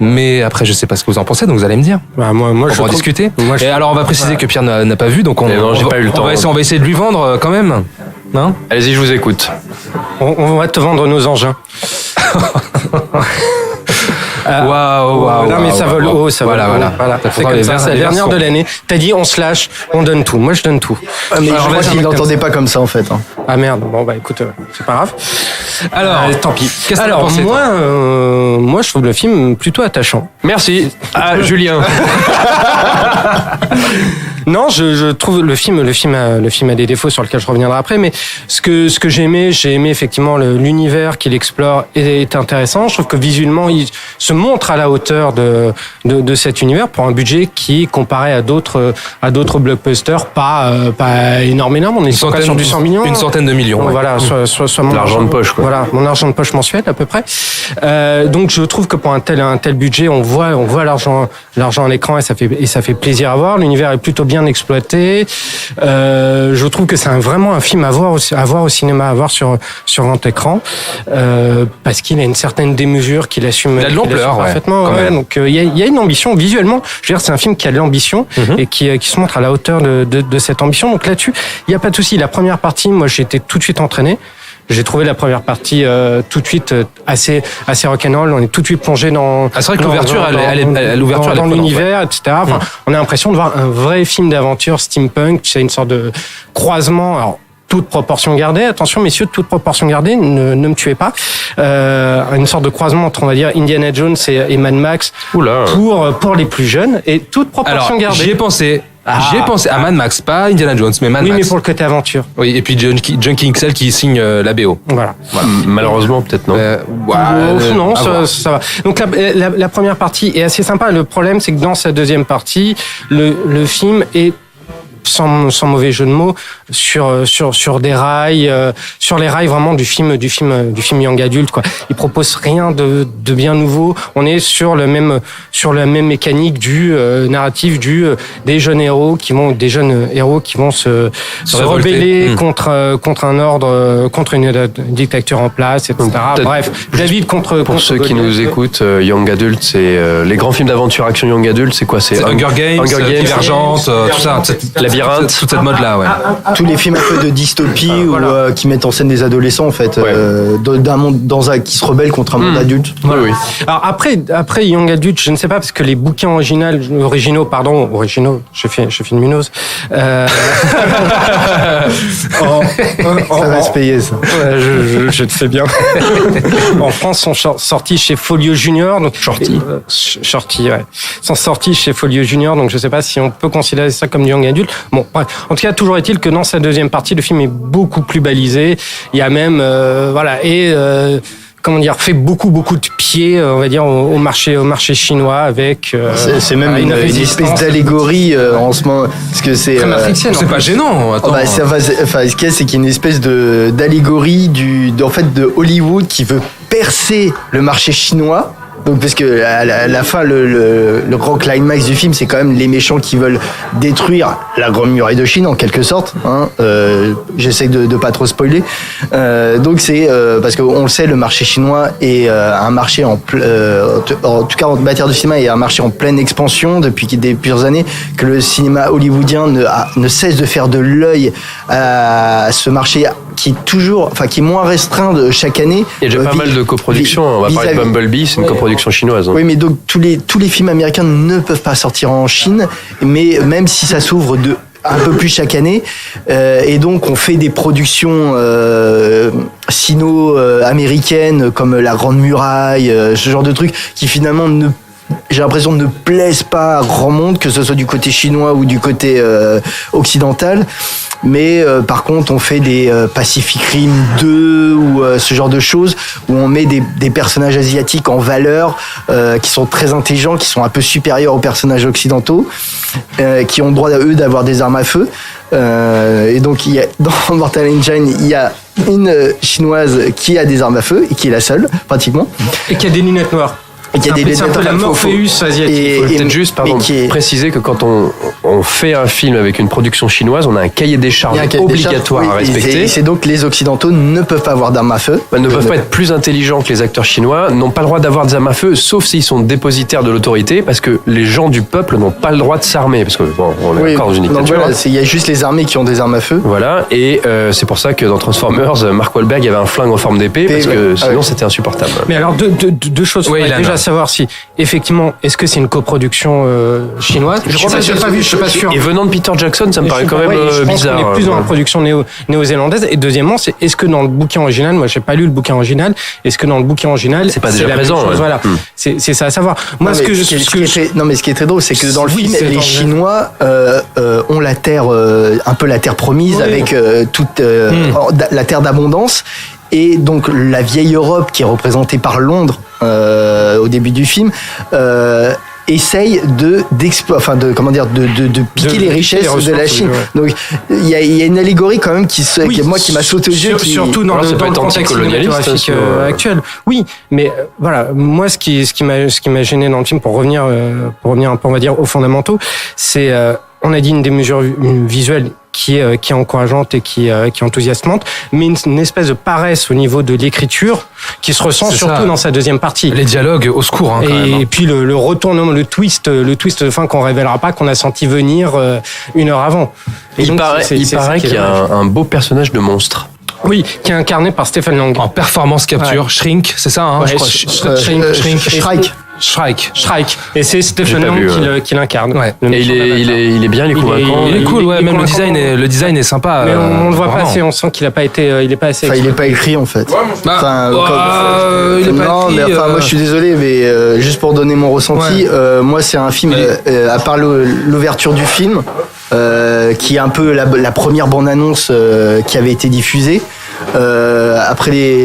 Mais après, je sais pas ce que vous en pensez, donc vous allez me dire. Moi, on va en discuter. Et alors, on va préciser que Pierre n'a pas vu, donc j'ai pas eu le temps. On va essayer de lui vendre quand même. Non? Allez-y, je vous écoute. On va te vendre nos engins. Waouh. Non, mais ça vole haut, ça vole haut. Voilà. C'est comme ça, c'est la dernière de l'année. T'as dit, on se lâche, on donne tout. Moi, je donne tout. Mais je crois qu'il n'entendait pas comme ça, en fait. Ah merde, bon, bah écoute, c'est pas grave. Alors, tant pis. Qu'est-ce que t'en penses, moi, je trouve le film plutôt attachant. Merci. Ah, Julien. Non, je trouve le film a des défauts sur lesquels je reviendrai après, mais ce que j'ai aimé effectivement l'univers qu'il explore est intéressant. Je trouve que visuellement, il se montre à la hauteur de cet univers pour un budget qui, comparé à d'autres blockbusters, pas énormément. On est sur du 100 millions. Une centaine de millions. Ouais. Voilà, soit mon l'argent de poche, quoi. Voilà, mon argent de poche mensuel à peu près. Donc je trouve que pour un tel budget, on voit l'argent à l'écran et ça fait plaisir à voir. L'univers est plutôt bien exploité. Je trouve que c'est vraiment un film à voir au cinéma, à voir sur grand écran, parce qu'il a une certaine démesure qu'il assume. Il a de l'ampleur, parfaitement. Ouais. Donc il y a une ambition visuellement. Je veux dire, c'est un film qui a de l'ambition et qui se montre à la hauteur de cette ambition. Donc là-dessus, il y a pas de souci. La première partie, moi, j'ai été tout de suite entraîné. J'ai trouvé la première partie tout de suite assez rock'n'roll. On est tout de suite plongé dans. Ah, c'est vrai que l'ouverture, dans l'univers, etc. Enfin, on a l'impression de voir un vrai film d'aventure steampunk. C'est une sorte de croisement. Alors, toute proportion gardée, attention messieurs, toute proportion gardée, ne me tuez pas. Une sorte de croisement entre, on va dire, Indiana Jones et Mad Max. Oula. Pour les plus jeunes et toute proportion gardée. J'y ai pensé. J'ai pensé à Mad Max, pas Indiana Jones, mais Mad Max. Oui, mais pour le côté aventure. Oui, et puis Junkie XL qui signe la BO. Voilà. Malheureusement, peut-être non. Non, ça va. Donc la première partie est assez sympa. Le problème, c'est que dans sa deuxième partie, le film est sans mauvais jeu de mots, sur des rails, sur les rails vraiment du film young adulte, quoi. Il propose rien de bien nouveau. On est sur la même mécanique du narratif des jeunes héros qui vont se rebeller contre un ordre, contre une dictature en place, etc. Bref, David contre ceux qui nous écoutent, young adult, c'est les grands films d'aventure action young adult, c'est quoi? C'est Hunger Games, Divergente, tout ça. Labyrinthe, toute cette mode-là, ouais. Tous les films un peu de dystopie ou qui mettent en scène des adolescents, en fait, d'un monde qui se rebelle contre un monde adulte. Oui. Alors après Young Adult, je ne sais pas, parce que les bouquins originaux, j'ai fait une minose. Ça va se payer, ça. Ouais, je te sais bien. En France, sont sortis chez Folio Junior, donc Shorty, ouais. Sont sortis chez Folio Junior, donc je ne sais pas si on peut considérer ça comme du Young Adult. Bon, bref. En tout cas, toujours est-il que dans sa deuxième partie, le film est beaucoup plus balisé. Il y a même, fait beaucoup de pieds, on va dire, au marché chinois avec. C'est même une espèce d'allégorie en ce moment, parce que c'est. C'est pas gênant. Attends. Ce qu'il y a, c'est qu'il y a une espèce d'allégorie de Hollywood qui veut percer le marché chinois. Donc parce que à la fin le grand climax du film, c'est quand même les méchants qui veulent détruire la grande muraille de Chine en quelque sorte. J'essaie de pas trop spoiler. Donc c'est parce qu'on le sait, le marché chinois est un marché en tout cas en matière de cinéma, est un marché en pleine expansion depuis plusieurs années, que le cinéma hollywoodien ne cesse de faire de l'œil à ce marché qui est moins restreint de chaque année. Il y a déjà pas mal de coproductions. On va parler de Bumblebee, c'est une coproduction chinoise. Oui, mais donc tous les films américains ne peuvent pas sortir en Chine, mais même si ça s'ouvre un peu plus chaque année, et donc on fait des productions sino-américaines comme La Grande Muraille, ce genre de trucs qui finalement j'ai l'impression ne plaisent pas à grand monde, que ce soit du côté chinois ou du côté occidental. Mais par contre, on fait des Pacific Rim 2 ou ce genre de choses où on met des personnages asiatiques en valeur, qui sont très intelligents, qui sont un peu supérieurs aux personnages occidentaux, qui ont le droit à eux d'avoir des armes à feu. Et donc dans Mortal Engine, il y a chinoise qui a des armes à feu et qui est la seule pratiquement. Et qui a des lunettes noires. Et qu'il y a des c'est un peu la Morpheus asiatique. Il faut peut-être juste préciser que quand on fait un film avec une production chinoise, on a un cahier des charges obligatoire à respecter. Et c'est donc les Occidentaux ne peuvent pas avoir d'armes à feu. Ne peuvent pas être plus intelligents que les acteurs chinois, n'ont pas le droit d'avoir des armes à feu, sauf s'ils sont dépositaires de l'autorité, parce que les gens du peuple n'ont pas le droit de s'armer, parce que bon, on est encore dans une dictature. Voilà, il y a juste les armées qui ont des armes à feu. Voilà, et c'est pour ça que dans Transformers, Mark Wahlberg avait un flingue en forme d'épée, parce que sinon c'était insupportable. Mais alors deux choses. Il faudrait déjà savoir si effectivement, est-ce que c'est une coproduction chinoise? Je suis pas sûr. Et venant de Peter Jackson, ça me paraît quand même bizarre. On est plus dans la production néo-zélandaise. Et deuxièmement, c'est est-ce que dans le bouquin original, moi j'ai pas lu le bouquin original, est-ce que dans le bouquin original, c'est pas déjà la présent, même chose, voilà. C'est ça à savoir. Moi, ce qui est très drôle, c'est que dans le film, les Chinois ont la terre, un peu la terre promise, avec toute la terre d'abondance. Et donc la vieille Europe qui est représentée par Londres au début du film essaye de piquer les richesses de la Chine. Donc il y a une allégorie quand même qui m'a sauté aux yeux. Surtout dans le contexte cinématographique actuel. Oui, mais voilà, moi ce qui m'a gêné dans le film pour revenir un peu, on va dire, aux fondamentaux, c'est on a dit une des mesures visuelles qui est encourageante et qui est enthousiasmante, mais une espèce de paresse au niveau de l'écriture qui se ressent surtout dans sa deuxième partie. Les dialogues, au secours, quand même. Et puis le retournement, le twist de fin qu'on révélera pas, qu'on a senti venir une heure avant. Et il paraît qu'il y a un beau personnage de monstre. Oui, qui est incarné par Stephen Lang. En performance capture, Shrink, c'est ça, hein, je crois. Shrike. Et c'est Stephen Lang qui l'incarne. Ouais. Et il est bien, il est convaincant. Il est cool, ouais, même le design est sympa. Mais on le voit pas assez, on sent qu'il a pas été, il est pas assez. Enfin, il est pas écrit en fait. Il est pas écrit. Moi je suis désolé, mais juste pour donner mon ressenti, moi c'est un film, à part l'ouverture du film, qui est un peu la première bande-annonce qui avait été diffusée. Après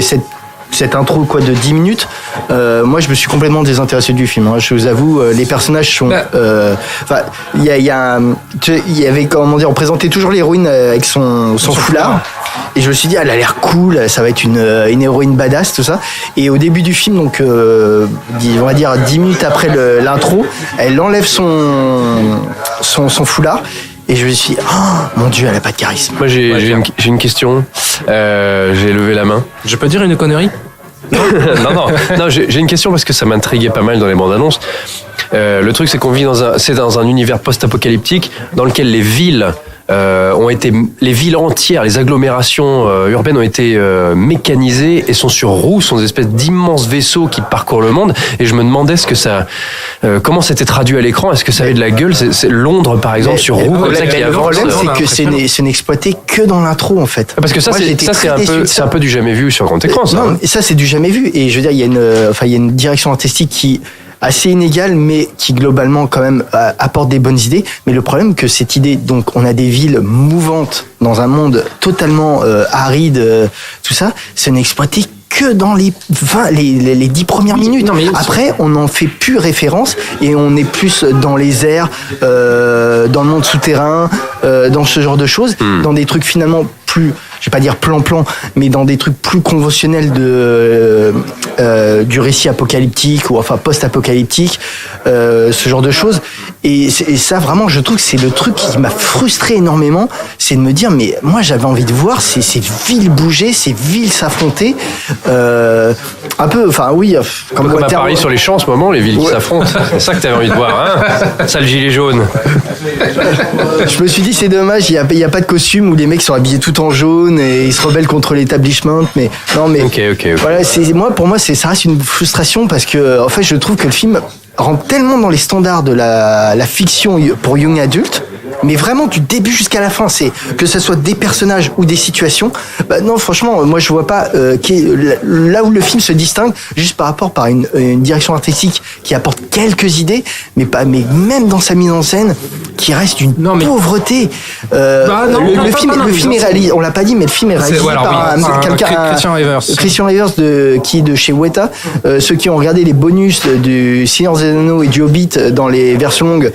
cette intro de 10 minutes, moi je me suis complètement désintéressé du film, hein. Je vous avoue, les personnages sont il y avait, comment dire, on présentait toujours l'héroïne avec son foulard, et je me suis dit elle a l'air cool, ça va être une héroïne badass, tout ça. Et au début du film, donc on va dire 10 minutes après l'intro, elle enlève son foulard. Et je me suis dit, oh mon Dieu, elle a pas de charisme. Moi, j'ai une question. J'ai levé la main. Je peux dire une connerie? Non, j'ai une question parce que ça m'intriguait pas mal dans les bandes annonces. Le truc, c'est qu'on vit dans un univers post-apocalyptique dans lequel les villes les villes entières, les agglomérations urbaines ont été mécanisées et sont sur roues, sont des espèces d'immenses vaisseaux qui parcourent le monde. Et je me demandais comment c'était traduit à l'écran. Est-ce que ça avait de la gueule? C'est Londres, par exemple, sur roues comme ça qui avance. Le problème, c'est que c'est n'exploité que dans l'intro, en fait. Parce que c'est un peu du jamais vu sur grand écran. Non, ça c'est du jamais vu. Et je veux dire, il y a une direction artistique qui assez inégale, mais qui globalement quand même apporte des bonnes idées. Mais le problème que cette idée, donc on a des villes mouvantes dans un monde totalement aride, tout ça, c'est n'exploité que dans les 10 premières minutes. Non, après, on n'en fait plus référence et on est plus dans les airs, dans le monde souterrain, dans ce genre de choses, dans des trucs finalement plus, je vais pas dire plan-plan, mais dans des trucs plus conventionnels du récit apocalyptique ou enfin post-apocalyptique, ce genre de choses. Et ça, vraiment, je trouve que c'est le truc qui m'a frustré énormément, c'est de me dire, mais moi j'avais envie de voir ces villes bouger, ces villes s'affronter, un peu, enfin oui, comme à Paris sur les champs en ce moment, les villes qui s'affrontent. C'est ça que t'avais envie de voir, hein? Ça, le gilet jaune. Je me suis dit, c'est dommage, il y a pas de costume où les mecs sont habillés tout en jaune et ils se rebellent contre l'établissement, mais non, mais ok. Voilà, pour moi ça reste une frustration parce que en fait je trouve que le film rentre tellement dans les standards de la fiction pour young adultes, mais vraiment du début jusqu'à la fin, c'est que ce soit des personnages ou des situations. Bah non, franchement, moi je vois pas là où le film se distingue, juste par rapport par une direction artistique qui apporte quelques idées, mais même dans sa mise en scène, qui reste d'une pauvreté. Le film est réalisé, on l'a pas dit, mais le film est réalisé par Christian Rivers qui est de chez Weta. Ceux qui ont regardé les bonus du Seigneur des Anneaux et du Hobbit dans les versions longues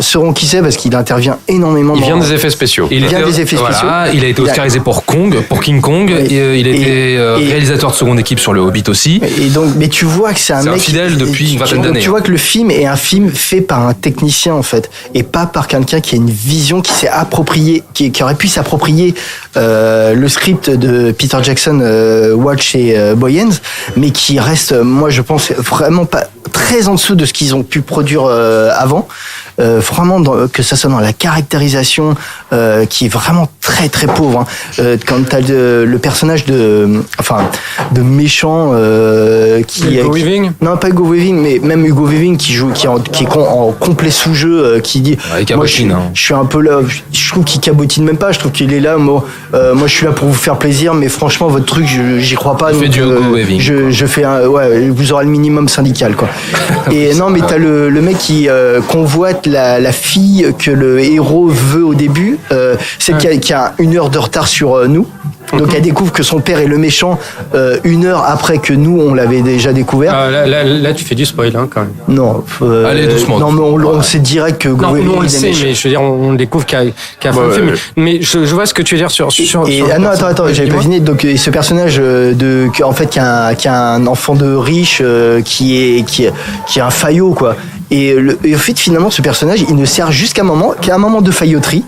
sauront qui qui c'est parce qu'il intervient énormément. Il vient des effets spéciaux. Il vient des effets spéciaux. Il a été oscarisé pour King Kong. Et il était réalisateur de seconde équipe sur Le Hobbit aussi. Et donc, mais tu vois que c'est un mec fidèle depuis une vingtaine d'années. Tu vois que le film est un film fait par un technicien en fait, et pas par quelqu'un qui a une vision, qui s'est approprié, qui aurait pu s'approprier le script de Peter Jackson, Watch et Boyens, mais qui reste, moi je pense, vraiment pas très en dessous de ce qu'ils ont pu produire avant. Vraiment que ça soit dans la caractérisation qui est vraiment très très pauvre, hein. Quand t'as le personnage de méchant Hugo Weaving, non pas Hugo Weaving, mais même Hugo Weaving qui est en complet sous-jeu, qui dit moi je suis un peu là, je trouve qu'il cabotine même pas, je trouve qu'il est là, moi je suis là pour vous faire plaisir, mais franchement votre truc j'y crois pas, donc, je fais vous aurez le minimum syndical quoi. Et non mais t'as le mec qui convoite la fille que le héros veut au début, celle qui a 1 heure de retard sur nous. Donc elle découvre que son père est le méchant 1 heure après que nous on l'avait déjà découvert. Là tu fais du spoil hein, quand même. Non. Allez doucement. Non mais on sait direct que. Non, nous on le sait, mais je veux dire on le découvre qu'à fait le film. Mais je vois ce que tu veux dire sur. Non attends, j'avais pas fini. Donc ce personnage qui a un enfant de riche qui est un faillot quoi. Et en fait finalement ce personnage il ne sert qu'à un moment de failloterie.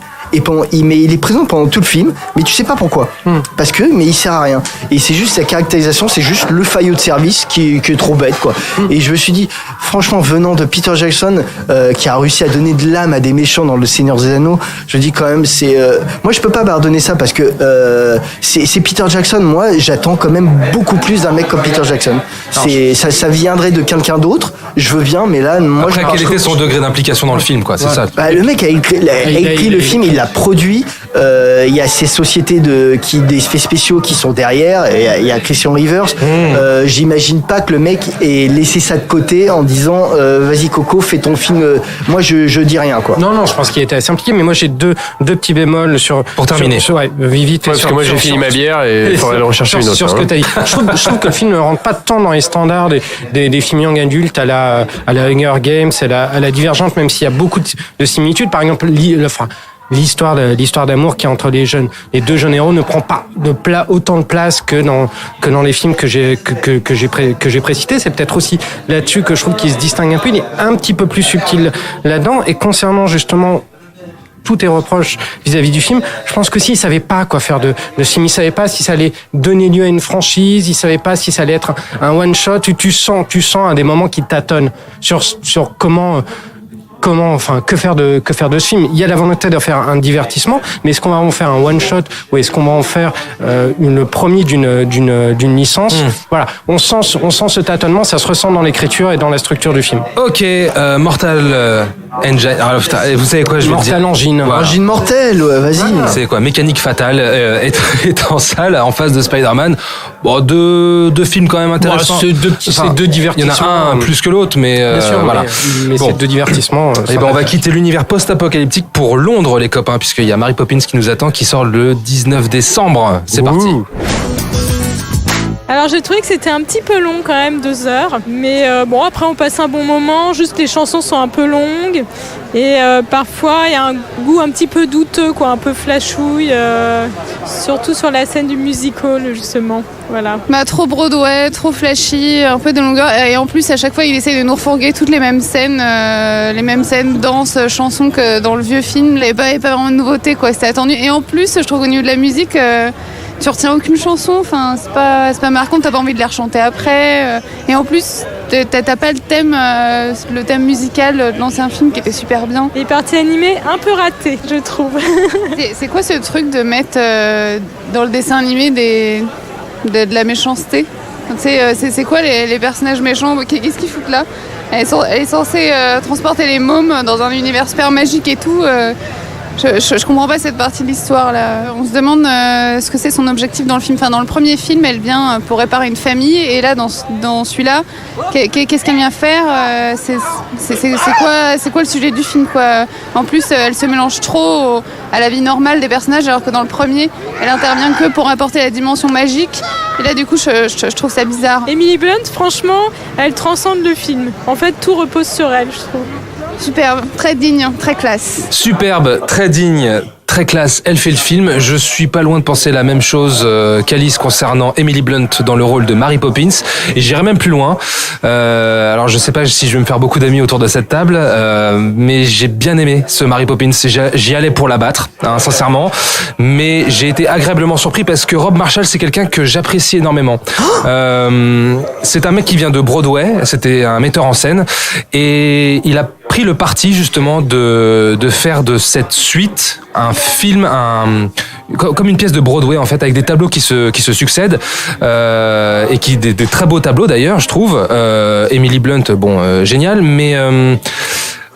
Mais il est présent pendant tout le film, mais tu sais pas pourquoi. Mais il sert à rien. Et c'est juste sa caractérisation, c'est juste le faillot de service qui est trop bête, quoi. Et je me suis dit, franchement, venant de Peter Jackson, qui a réussi à donner de l'âme à des méchants dans Le Seigneur des Anneaux, je dis quand même, moi je peux pas pardonner ça parce que c'est Peter Jackson. Moi, j'attends quand même beaucoup plus d'un mec comme Peter Jackson. Ça viendrait de quelqu'un d'autre. Je veux bien, mais là, moi. Après, quel était son degré d'implication dans le film, quoi? C'est ça. Le mec a écrit le film, il l'a produit. Il y a ces sociétés des effets spéciaux qui sont derrière. Il y a Christian Rivers. J'imagine pas que le mec ait laissé ça de côté en disant vas-y Coco, fais ton film. Moi, je dis rien, quoi. Non, je pense qu'il était assez impliqué, mais moi j'ai deux petits bémols pour terminer. Vite. Parce que moi j'ai fini ma bière et il faudrait le rechercher une autre. Sur ce que t'as dit. Je trouve que le film ne rentre pas tant dans les standards des films young adultes à la Hunger Games, à la Divergente, même s'il y a beaucoup de similitudes. Par exemple, l'histoire d'amour qui est entre les deux jeunes héros ne prend pas autant de place que dans les films que j'ai précités. C'est peut-être aussi là-dessus que je trouve qu'il se distingue un peu. Il est un petit peu plus subtil là-dedans. Et concernant justement tous tes reproches vis-à-vis du film, je pense que il savait pas quoi faire de film. Il savait pas si ça allait donner lieu à une franchise. Il savait pas si ça allait être un one shot. Tu sens à des moments qu'il tâtonne sur que faire de ce film. Il y a la volonté de faire un divertissement, mais est-ce qu'on va en faire un one shot ou est-ce qu'on va en faire le premier d'une licence? Voilà, on sent ce tâtonnement, ça se ressent dans l'écriture et dans la structure du film. Ok, Mortal Engine. Alors, putain, vous savez quoi, je vais Mortal dire. Engine. Voilà. Engine mortel, vas-y. C'est quoi, Mécanique fatale est en salle en face de Spider-Man. Bon, deux films quand même intéressants. C'est deux divertissements. Il y en a un plus que l'autre, mais bien sûr, voilà. Mais c'est deux divertissements. Et on va quitter l'univers post-apocalyptique pour Londres, les copains, puisqu'il y a Mary Poppins qui nous attend, qui sort le 19 décembre. C'est parti. Alors j'ai trouvé que c'était un petit peu long quand même, 2 heures. Mais bon, après on passe un bon moment, juste les chansons sont un peu longues. Et parfois il y a un goût un petit peu douteux, quoi, un peu flashouille. Surtout sur la scène du musical, justement. Voilà. Trop Broadway, trop flashy, un peu de longueur. Et en plus, à chaque fois, il essaye de nous refourguer toutes les mêmes scènes, danse, chansons que dans le vieux film. Il n'y avait pas vraiment de nouveauté, quoi. C'était attendu. Et en plus, je trouve qu'au niveau de la musique, tu retiens aucune chanson. Enfin, c'est pas marquant. T'as pas envie de les rechanter après. Et en plus, t'as pas le thème musical de l'ancien film qui était super bien. Les parties animées un peu ratées, je trouve. C'est quoi ce truc de mettre dans le dessin animé de la méchanceté? C'est quoi les personnages méchants? Qu'est-ce qu'ils foutent là? Elle est censée transporter les mômes dans un univers super magique et tout. Je comprends pas cette partie de l'histoire là. On se demande ce que c'est son objectif dans le film. Enfin, dans le premier film, elle vient pour réparer une famille, et là dans celui-là, qu'est-ce qu'elle vient faire? C'est quoi le sujet du film, quoi? En plus, elle se mélange trop à la vie normale des personnages, alors que dans le premier, elle intervient que pour apporter la dimension magique. Et là, du coup, je trouve ça bizarre. Emily Blunt, franchement, elle transcende le film. En fait, tout repose sur elle, je trouve. Superbe, très digne, très classe. Superbe, très digne, très classe, elle fait le film. Je suis pas loin de penser la même chose qu'Alice concernant Emily Blunt dans le rôle de Mary Poppins. Et j'irai même plus loin. Alors je sais pas si je vais me faire beaucoup d'amis autour de cette table, mais j'ai bien aimé ce Mary Poppins. J'y allais pour la battre, hein, sincèrement. Mais j'ai été agréablement surpris parce que Rob Marshall, c'est quelqu'un que j'apprécie énormément. C'est un mec qui vient de Broadway, c'était un metteur en scène. Et il a pris le parti justement de faire de cette suite un film, comme une pièce de Broadway en fait, avec des tableaux qui se succèdent et qui des très beaux tableaux d'ailleurs, je trouve. Emily Blunt, génial, mais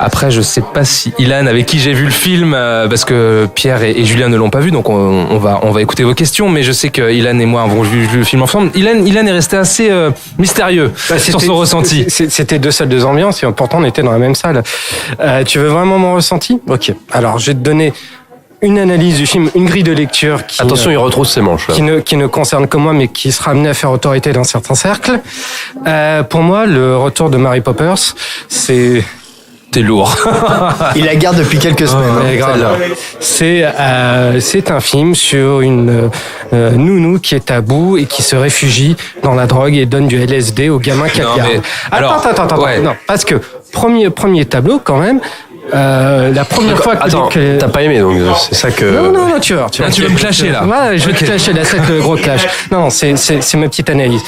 après, je sais pas si Ilan, avec qui j'ai vu le film, parce que Pierre et Julien ne l'ont pas vu, donc on va écouter vos questions, mais je sais que Ilan et moi avons vu le film ensemble. Ilan est resté assez mystérieux sur son ressenti. C'était 2 salles, 2 ambiances, et pourtant on était dans la même salle. Tu veux vraiment mon ressenti ? Ok. Alors, je vais te donner une analyse du film, une grille de lecture qui... Attention, il retrousse ses manches. Qui ne concerne que moi, mais qui sera amené à faire autorité dans certains cercles. Pour moi, le retour de Mary Poppers, c'est... T'es lourd. Il la garde depuis quelques semaines. C'est un film sur une nounou qui est à bout et qui se réfugie dans la drogue et donne du LSD aux gamins qu'elle garde. Attends. Ouais. Non, parce que premier tableau quand même. La première fois que... Attends, t'as pas aimé, donc c'est ça que... Non, tu vas me clasher là. Ouais, je vais te clasher là, c'est le gros clash. Non, c'est ma petite analyse.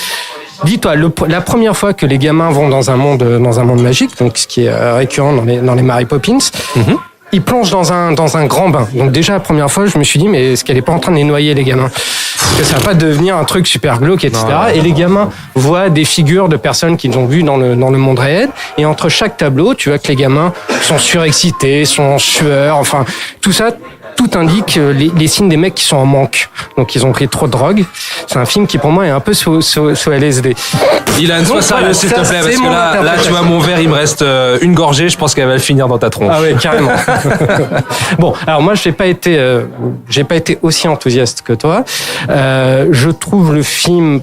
Dis-toi, la première fois que les gamins vont dans un monde magique, donc ce qui est récurrent dans les Mary Poppins, ils plongent dans un grand bain. Donc déjà la première fois, je me suis dit, mais est-ce qu'elle est pas en train de les noyer, les gamins ? Parce que ça va pas devenir un truc super glauque, etc. Et les gamins voient des figures de personnes qu'ils ont vues dans le monde réel. Et entre chaque tableau, tu vois que les gamins sont surexcités, sont en sueur, enfin tout ça. Tout indique les signes des mecs qui sont en manque. Donc ils ont pris trop de drogue. C'est un film qui pour moi est un peu sous LSD. Ilan, sois sérieux s'il te plaît, parce que là tu vois mon verre, il me reste une gorgée, je pense qu'elle va le finir dans ta tronche. Ah ouais, carrément. Bon, alors moi j'ai pas été aussi enthousiaste que toi. Je trouve le film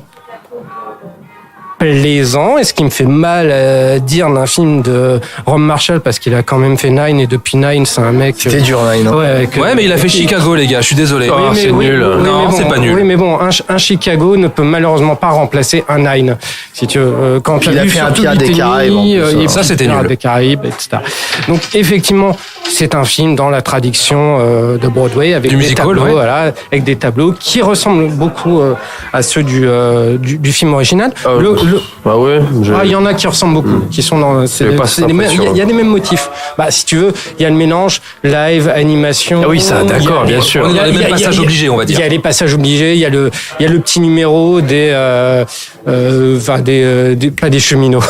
plaisant, et ce qui me fait mal dire d'un film de Rob Marshall, parce qu'il a quand même fait Nine, et depuis Nine c'est un mec... C'était dur Nine. Ouais, mais il a fait Chicago, les gars, je suis désolé. C'est nul. Non, c'est pas nul. Oui, mais bon, un Chicago ne peut malheureusement pas remplacer un Nine. Si tu veux, quand il a fait un Pirates des Caraïbes, ça c'était nul. Pirates des Caraïbes, etc. Donc effectivement, c'est un film dans la tradition de Broadway, avec des tableaux, voilà, avec des tableaux qui ressemblent beaucoup à ceux du film original. Il y en a qui ressemblent beaucoup, qui sont dans. Il y a les mêmes motifs. Si tu veux, il y a le mélange live, animation. Ah oui, ça, d'accord, bien sûr. On est dans les mêmes passages obligés, on va dire. Il y a les passages obligés. Il y a le petit numéro pas des cheminots,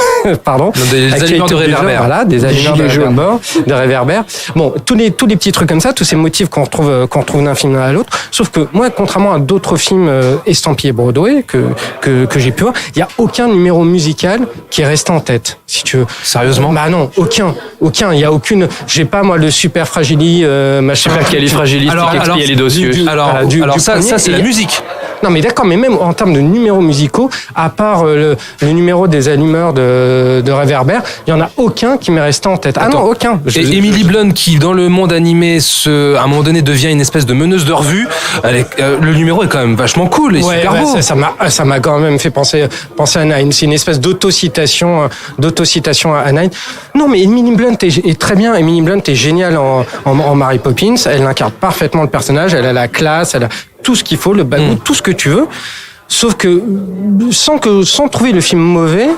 pardon. Des allumeurs de réverbères. Voilà, des allumeurs de réverbères. Bon, tous les petits trucs comme ça, tous ces motifs qu'on retrouve d'un film à l'autre. Sauf que moi, contrairement à d'autres films estampillés Broadway que j'ai pu voir, il y a aucun numéro musical qui est resté en tête, si tu veux. Sérieusement ? Bah non, aucun. Il y a aucune. J'ai pas moi le super fragili, machin. Super califragilistique, alors ça c'est la musique. Non mais d'accord, mais même en termes de numéros musicaux, à part le numéro des allumeurs de réverbères, il y en a aucun qui m'est resté en tête. Attends, non, aucun. Emily Blunt qui dans le monde animé à un moment donné devient une espèce de meneuse de revue. Le numéro est quand même vachement cool et super beau. Ça m'a quand même fait penser à Nine. C'est une espèce d'autocitation à Nine. Non mais Emily Blunt est très bien. Emily Blunt est géniale en Mary Poppins. Elle incarne parfaitement le personnage. Elle a la classe. Elle a tout ce qu'il faut, le bagou, tout ce que tu veux. Sauf que sans trouver le film mauvais,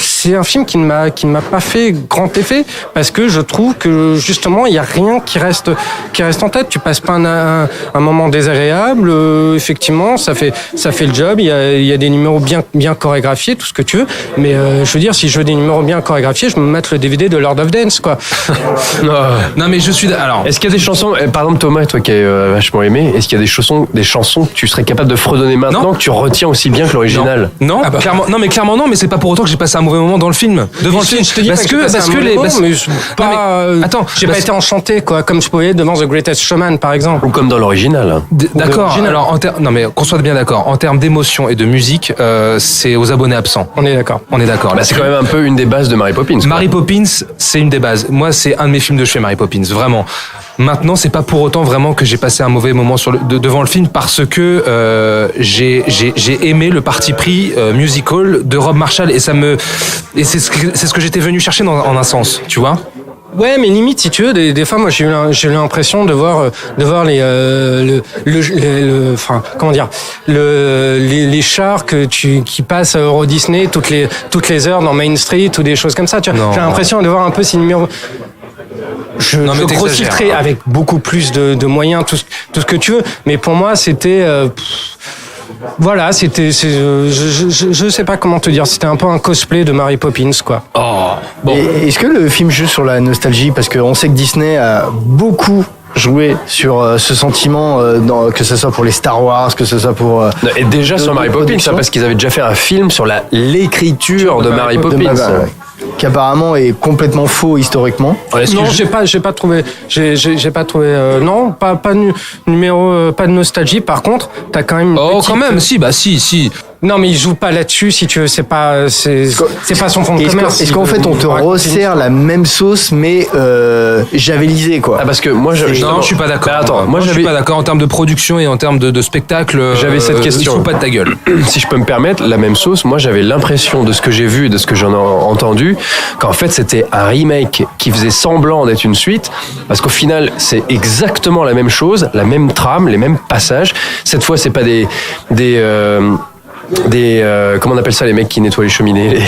c'est un film qui ne m'a pas fait grand effet, parce que je trouve que justement il y a rien qui reste en tête. Tu passes pas un moment désagréable. Effectivement, ça fait le job. Il y a des numéros bien chorégraphiés, tout ce que tu veux. Mais je veux dire, si je veux des numéros bien chorégraphiés, je me mets le DVD de Lord of Dance, quoi. Non, mais je suis. Alors, est-ce qu'il y a des chansons, par exemple Thomas, toi qui as vachement aimé, est-ce qu'il y a des chansons que tu serais capable de fredonner maintenant, que tu retiens aussi bien que l'original? Non, clairement non, mais c'est pas pour autant que j'ai passé un mauvais moment justement dans le film, devant le film. Je te dis parce que les attends, j'ai pas été enchanté quoi, comme je pouvais devant The Greatest Showman par exemple. Ou comme dans l'original. D'accord. Alors non mais qu'on soit bien d'accord. En termes d'émotion et de musique, c'est aux abonnés absents. On est d'accord. Bah, c'est quand même un peu une des bases de Mary Poppins. Quoi. Mary Poppins, c'est une des bases. Moi, c'est un de mes films de chevet, Mary Poppins, vraiment. Maintenant, c'est pas pour autant vraiment que j'ai passé un mauvais moment devant le film parce que j'ai aimé le parti pris musical de Rob Marshall et c'est ce que j'étais venu chercher en un sens, tu vois. Ouais, mais limite, si tu veux, des fois, moi, j'ai eu l'impression de voir les chars qui passent à Euro Disney toutes les heures dans Main Street ou des choses comme ça. Tu vois, j'ai l'impression de voir un peu ces numéros. Je grossifierai avec beaucoup plus de moyens, tout ce que tu veux. Mais pour moi, c'était. Voilà, je sais pas comment te dire, c'était un peu un cosplay de Mary Poppins, quoi. Oh, bon. Et est-ce que le film joue sur la nostalgie? Parce qu'on sait que Disney a beaucoup joué sur ce sentiment, que ce soit pour les Star Wars, que ce soit pour... et déjà sur Mary Poppins, parce qu'ils avaient déjà fait un film sur l'écriture de Mary Poppins. Qui apparemment est complètement faux historiquement. Non, j'ai pas trouvé non, pas de nostalgie. Par contre, t'as quand même quand même, si. Non, mais il joue pas là-dessus, si tu veux, c'est pas son fond de commerce. Est-ce qu'en fait, on te resserre la même sauce, mais javelisée, quoi? Ah, parce que moi, je suis pas d'accord. Attends, je suis pas d'accord en termes de production et en termes de spectacle. J'avais cette question. Il faut pas de ta gueule. Si je peux me permettre, la même sauce, moi, j'avais l'impression de ce que j'ai vu et de ce que j'en ai entendu, qu'en fait, c'était un remake qui faisait semblant d'être une suite, parce qu'au final, c'est exactement la même chose, la même trame, les mêmes passages. Cette fois, c'est pas des comment on appelle ça, les mecs qui nettoient les cheminées,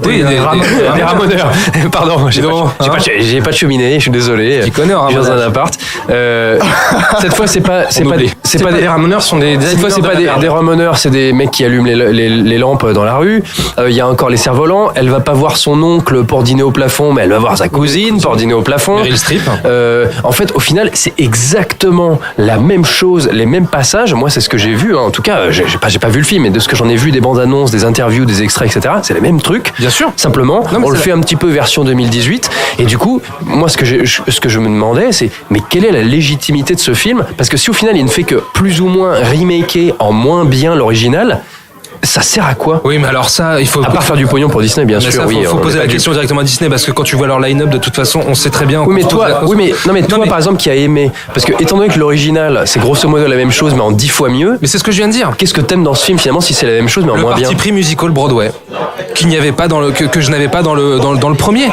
des ramoneurs. Pardon, j'ai pas de cheminée, je suis désolé. Tu connais, je suis dans un appart. Cette fois, c'est pas des ramoneurs, sont des cette fois, c'est pas des ramoneurs, c'est des mecs qui allument les lampes dans la rue. Il y a encore les cerfs-volants. Elle va pas voir son oncle pour dîner au plafond, mais elle va voir sa cousine pour dîner au plafond. Meryl Streep. En fait, au final, c'est exactement la même chose, les mêmes passages. Moi, c'est ce que j'ai vu. En tout cas, j'ai pas vu le film, mais de ce que j'en ai vu, des bandes annonces, des interviews, des extraits, etc. C'est les mêmes trucs. Bien sûr. Simplement, on le fait un petit peu version 2018. Et du coup, moi, ce que je me demandais, c'est, mais quelle est la légitimité de ce film? Parce que si au final, il ne fait que plus ou moins remaker en moins bien l'original, ça sert à quoi? Oui, mais alors ça, il faut... À part faire du pognon pour Disney, bien sûr. Il faut poser la question directement à Disney, parce que quand tu vois leur line-up, de toute façon, on sait très bien... Oui, mais toi, par exemple, qui a aimé... Parce que, étant donné que l'original, c'est grosso modo la même chose, mais en 10 fois mieux... Mais c'est ce que je viens de dire. Qu'est-ce que t'aimes dans ce film, finalement, si c'est la même chose, mais en moins bien? Le parti pris musical Broadway, qu'il n'y avait pas que je n'avais pas dans le premier.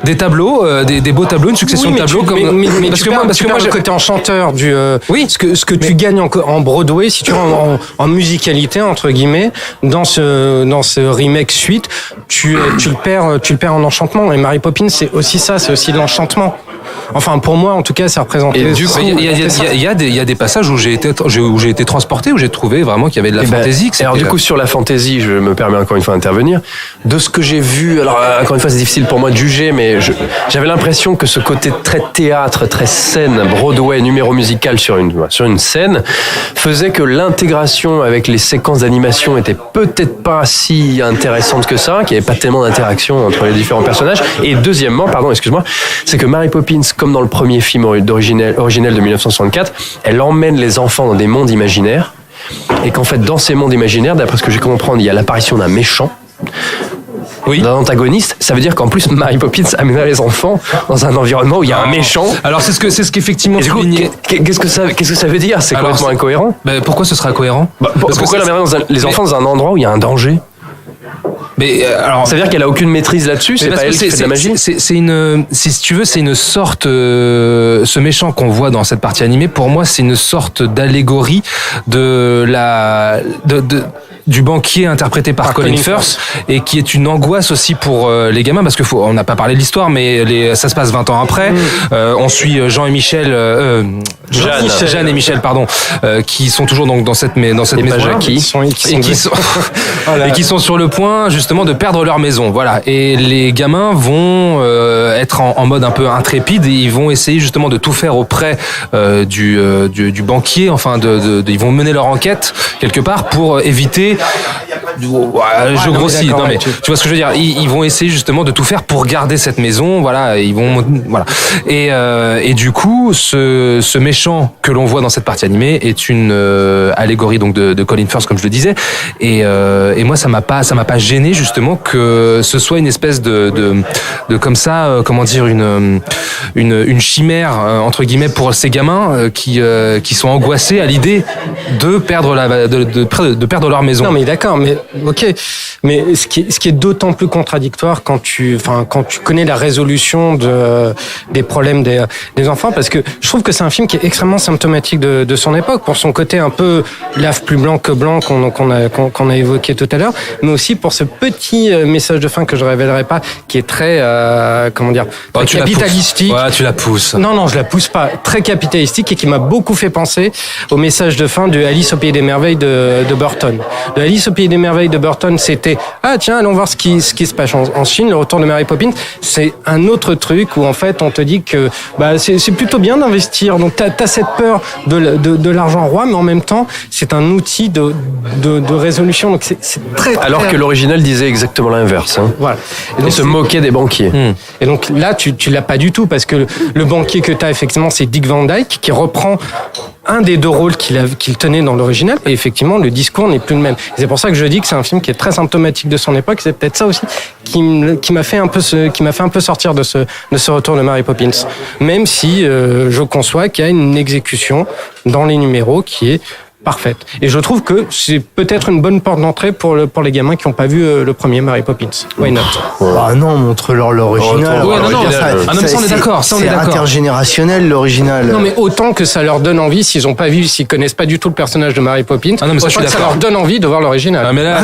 Des tableaux, des beaux tableaux, une succession de tableaux parce que moi, le côté enchanteur du ce que tu gagnes en Broadway, si tu veux, en musicalité entre guillemets, dans ce remake suite, tu le perds en enchantement. Et Mary Poppins, c'est aussi ça, c'est aussi de l'enchantement. Enfin, pour moi, en tout cas, ça représente. Et du coup, il y a des passages où j'ai été transporté, où j'ai trouvé vraiment qu'il y avait de la fantaisie. Alors du coup, sur la fantaisie, je me permets encore une fois d'intervenir. De ce que j'ai vu, alors encore une fois, c'est difficile pour moi de juger, mais j'avais l'impression que ce côté très théâtre, très scène, Broadway, numéro musical sur une scène, faisait que l'intégration avec les séquences d'animation était peut-être pas si intéressante que ça, qu'il n'y avait pas tellement d'interaction entre les différents personnages. Et deuxièmement, c'est que Mary Poppins, comme dans le premier film originel de 1964, elle emmène les enfants dans des mondes imaginaires, et qu'en fait, dans ces mondes imaginaires, d'après ce que j'ai compris, il y a l'apparition d'un méchant. Oui. D'un antagoniste, ça veut dire qu'en plus Mary Poppins amène les enfants dans un environnement où il y a un méchant. Alors c'est ce qu'effectivement. Qu'est-ce que ça veut dire? C'est complètement incohérent. Pourquoi ce sera cohérent? Pourquoi elle amène les enfants dans un endroit où il y a un danger? Mais alors, ça veut dire qu'elle a aucune maîtrise là-dessus. C'est pas elle qui fait de la magie. Si tu veux, c'est une sorte. Ce méchant qu'on voit dans cette partie animée, pour moi, c'est une sorte d'allégorie du banquier interprété par Colin Firth, et qui est une angoisse aussi pour les gamins, parce que on n'a pas parlé de l'histoire, mais ça se passe 20 ans après. On suit Jean et Michel, Jeanne et Michel, pardon, qui sont toujours donc dans cette maison, et qui sont sur le point justement de perdre leur maison. Voilà. Et les gamins vont être en mode un peu intrépide, et ils vont essayer justement de tout faire auprès du banquier. Enfin, ils vont mener leur enquête quelque part pour éviter je grossis. Non, mais tu vois ce que je veux dire. Ils vont essayer justement de tout faire pour garder cette maison. Voilà, ils vont, voilà. Et du coup, ce méchant que l'on voit dans cette partie animée est une allégorie donc de Colin Firth, comme je le disais. Et moi, ça m'a pas gêné justement que ce soit une espèce de comme ça, comment dire, une chimère entre guillemets pour ces gamins qui sont angoissés à l'idée de perdre de perdre leur maison. Non mais d'accord, mais ok, mais ce qui est d'autant plus contradictoire quand tu connais la résolution des problèmes des enfants, parce que je trouve que c'est un film qui est extrêmement symptomatique de son époque, pour son côté un peu lave plus blanc que blanc qu'on a évoqué tout à l'heure, mais aussi pour ce petit message de fin que je révélerai pas, qui est très très capitalistique. Voilà, tu la pousses. Non, je la pousse pas. Très capitalistique, et qui m'a beaucoup fait penser au message de fin de Alice au Pays des Merveilles de Burton. De Alice au Pays des Merveilles de Burton, c'était tiens, allons voir ce qui se passe en Chine. Le retour de Mary Poppins, c'est un autre truc où en fait on te dit que c'est plutôt bien d'investir. Donc t'as cette peur de l'argent roi, mais en même temps c'est un outil de résolution. Donc c'est très alors que l'original disait exactement l'inverse. Hein. Voilà. Et donc se moquait des banquiers. Et donc là tu l'as pas du tout, parce que le banquier que t'as effectivement, c'est Dick Van Dyke, qui reprend un des deux rôles qu'il tenait dans l'original, et effectivement le discours n'est plus le même. Et c'est pour ça que je dis que c'est un film qui est très symptomatique de son époque. C'est peut-être ça aussi qui m'a fait un peu sortir de ce retour de Mary Poppins, même si je conçois qu'il y a une exécution dans les numéros qui est parfaite. Et je trouve que c'est peut-être une bonne porte d'entrée pour les gamins qui n'ont pas vu le premier Mary Poppins. Why not? Ah non, montre-leur l'original. Mais ça, on est d'accord. C'est intergénérationnel, l'original. Non, mais autant que ça leur donne envie, s'ils n'ont pas vu, s'ils connaissent pas du tout le personnage de Mary Poppins, ça leur donne envie de voir l'original. Ah, mais là,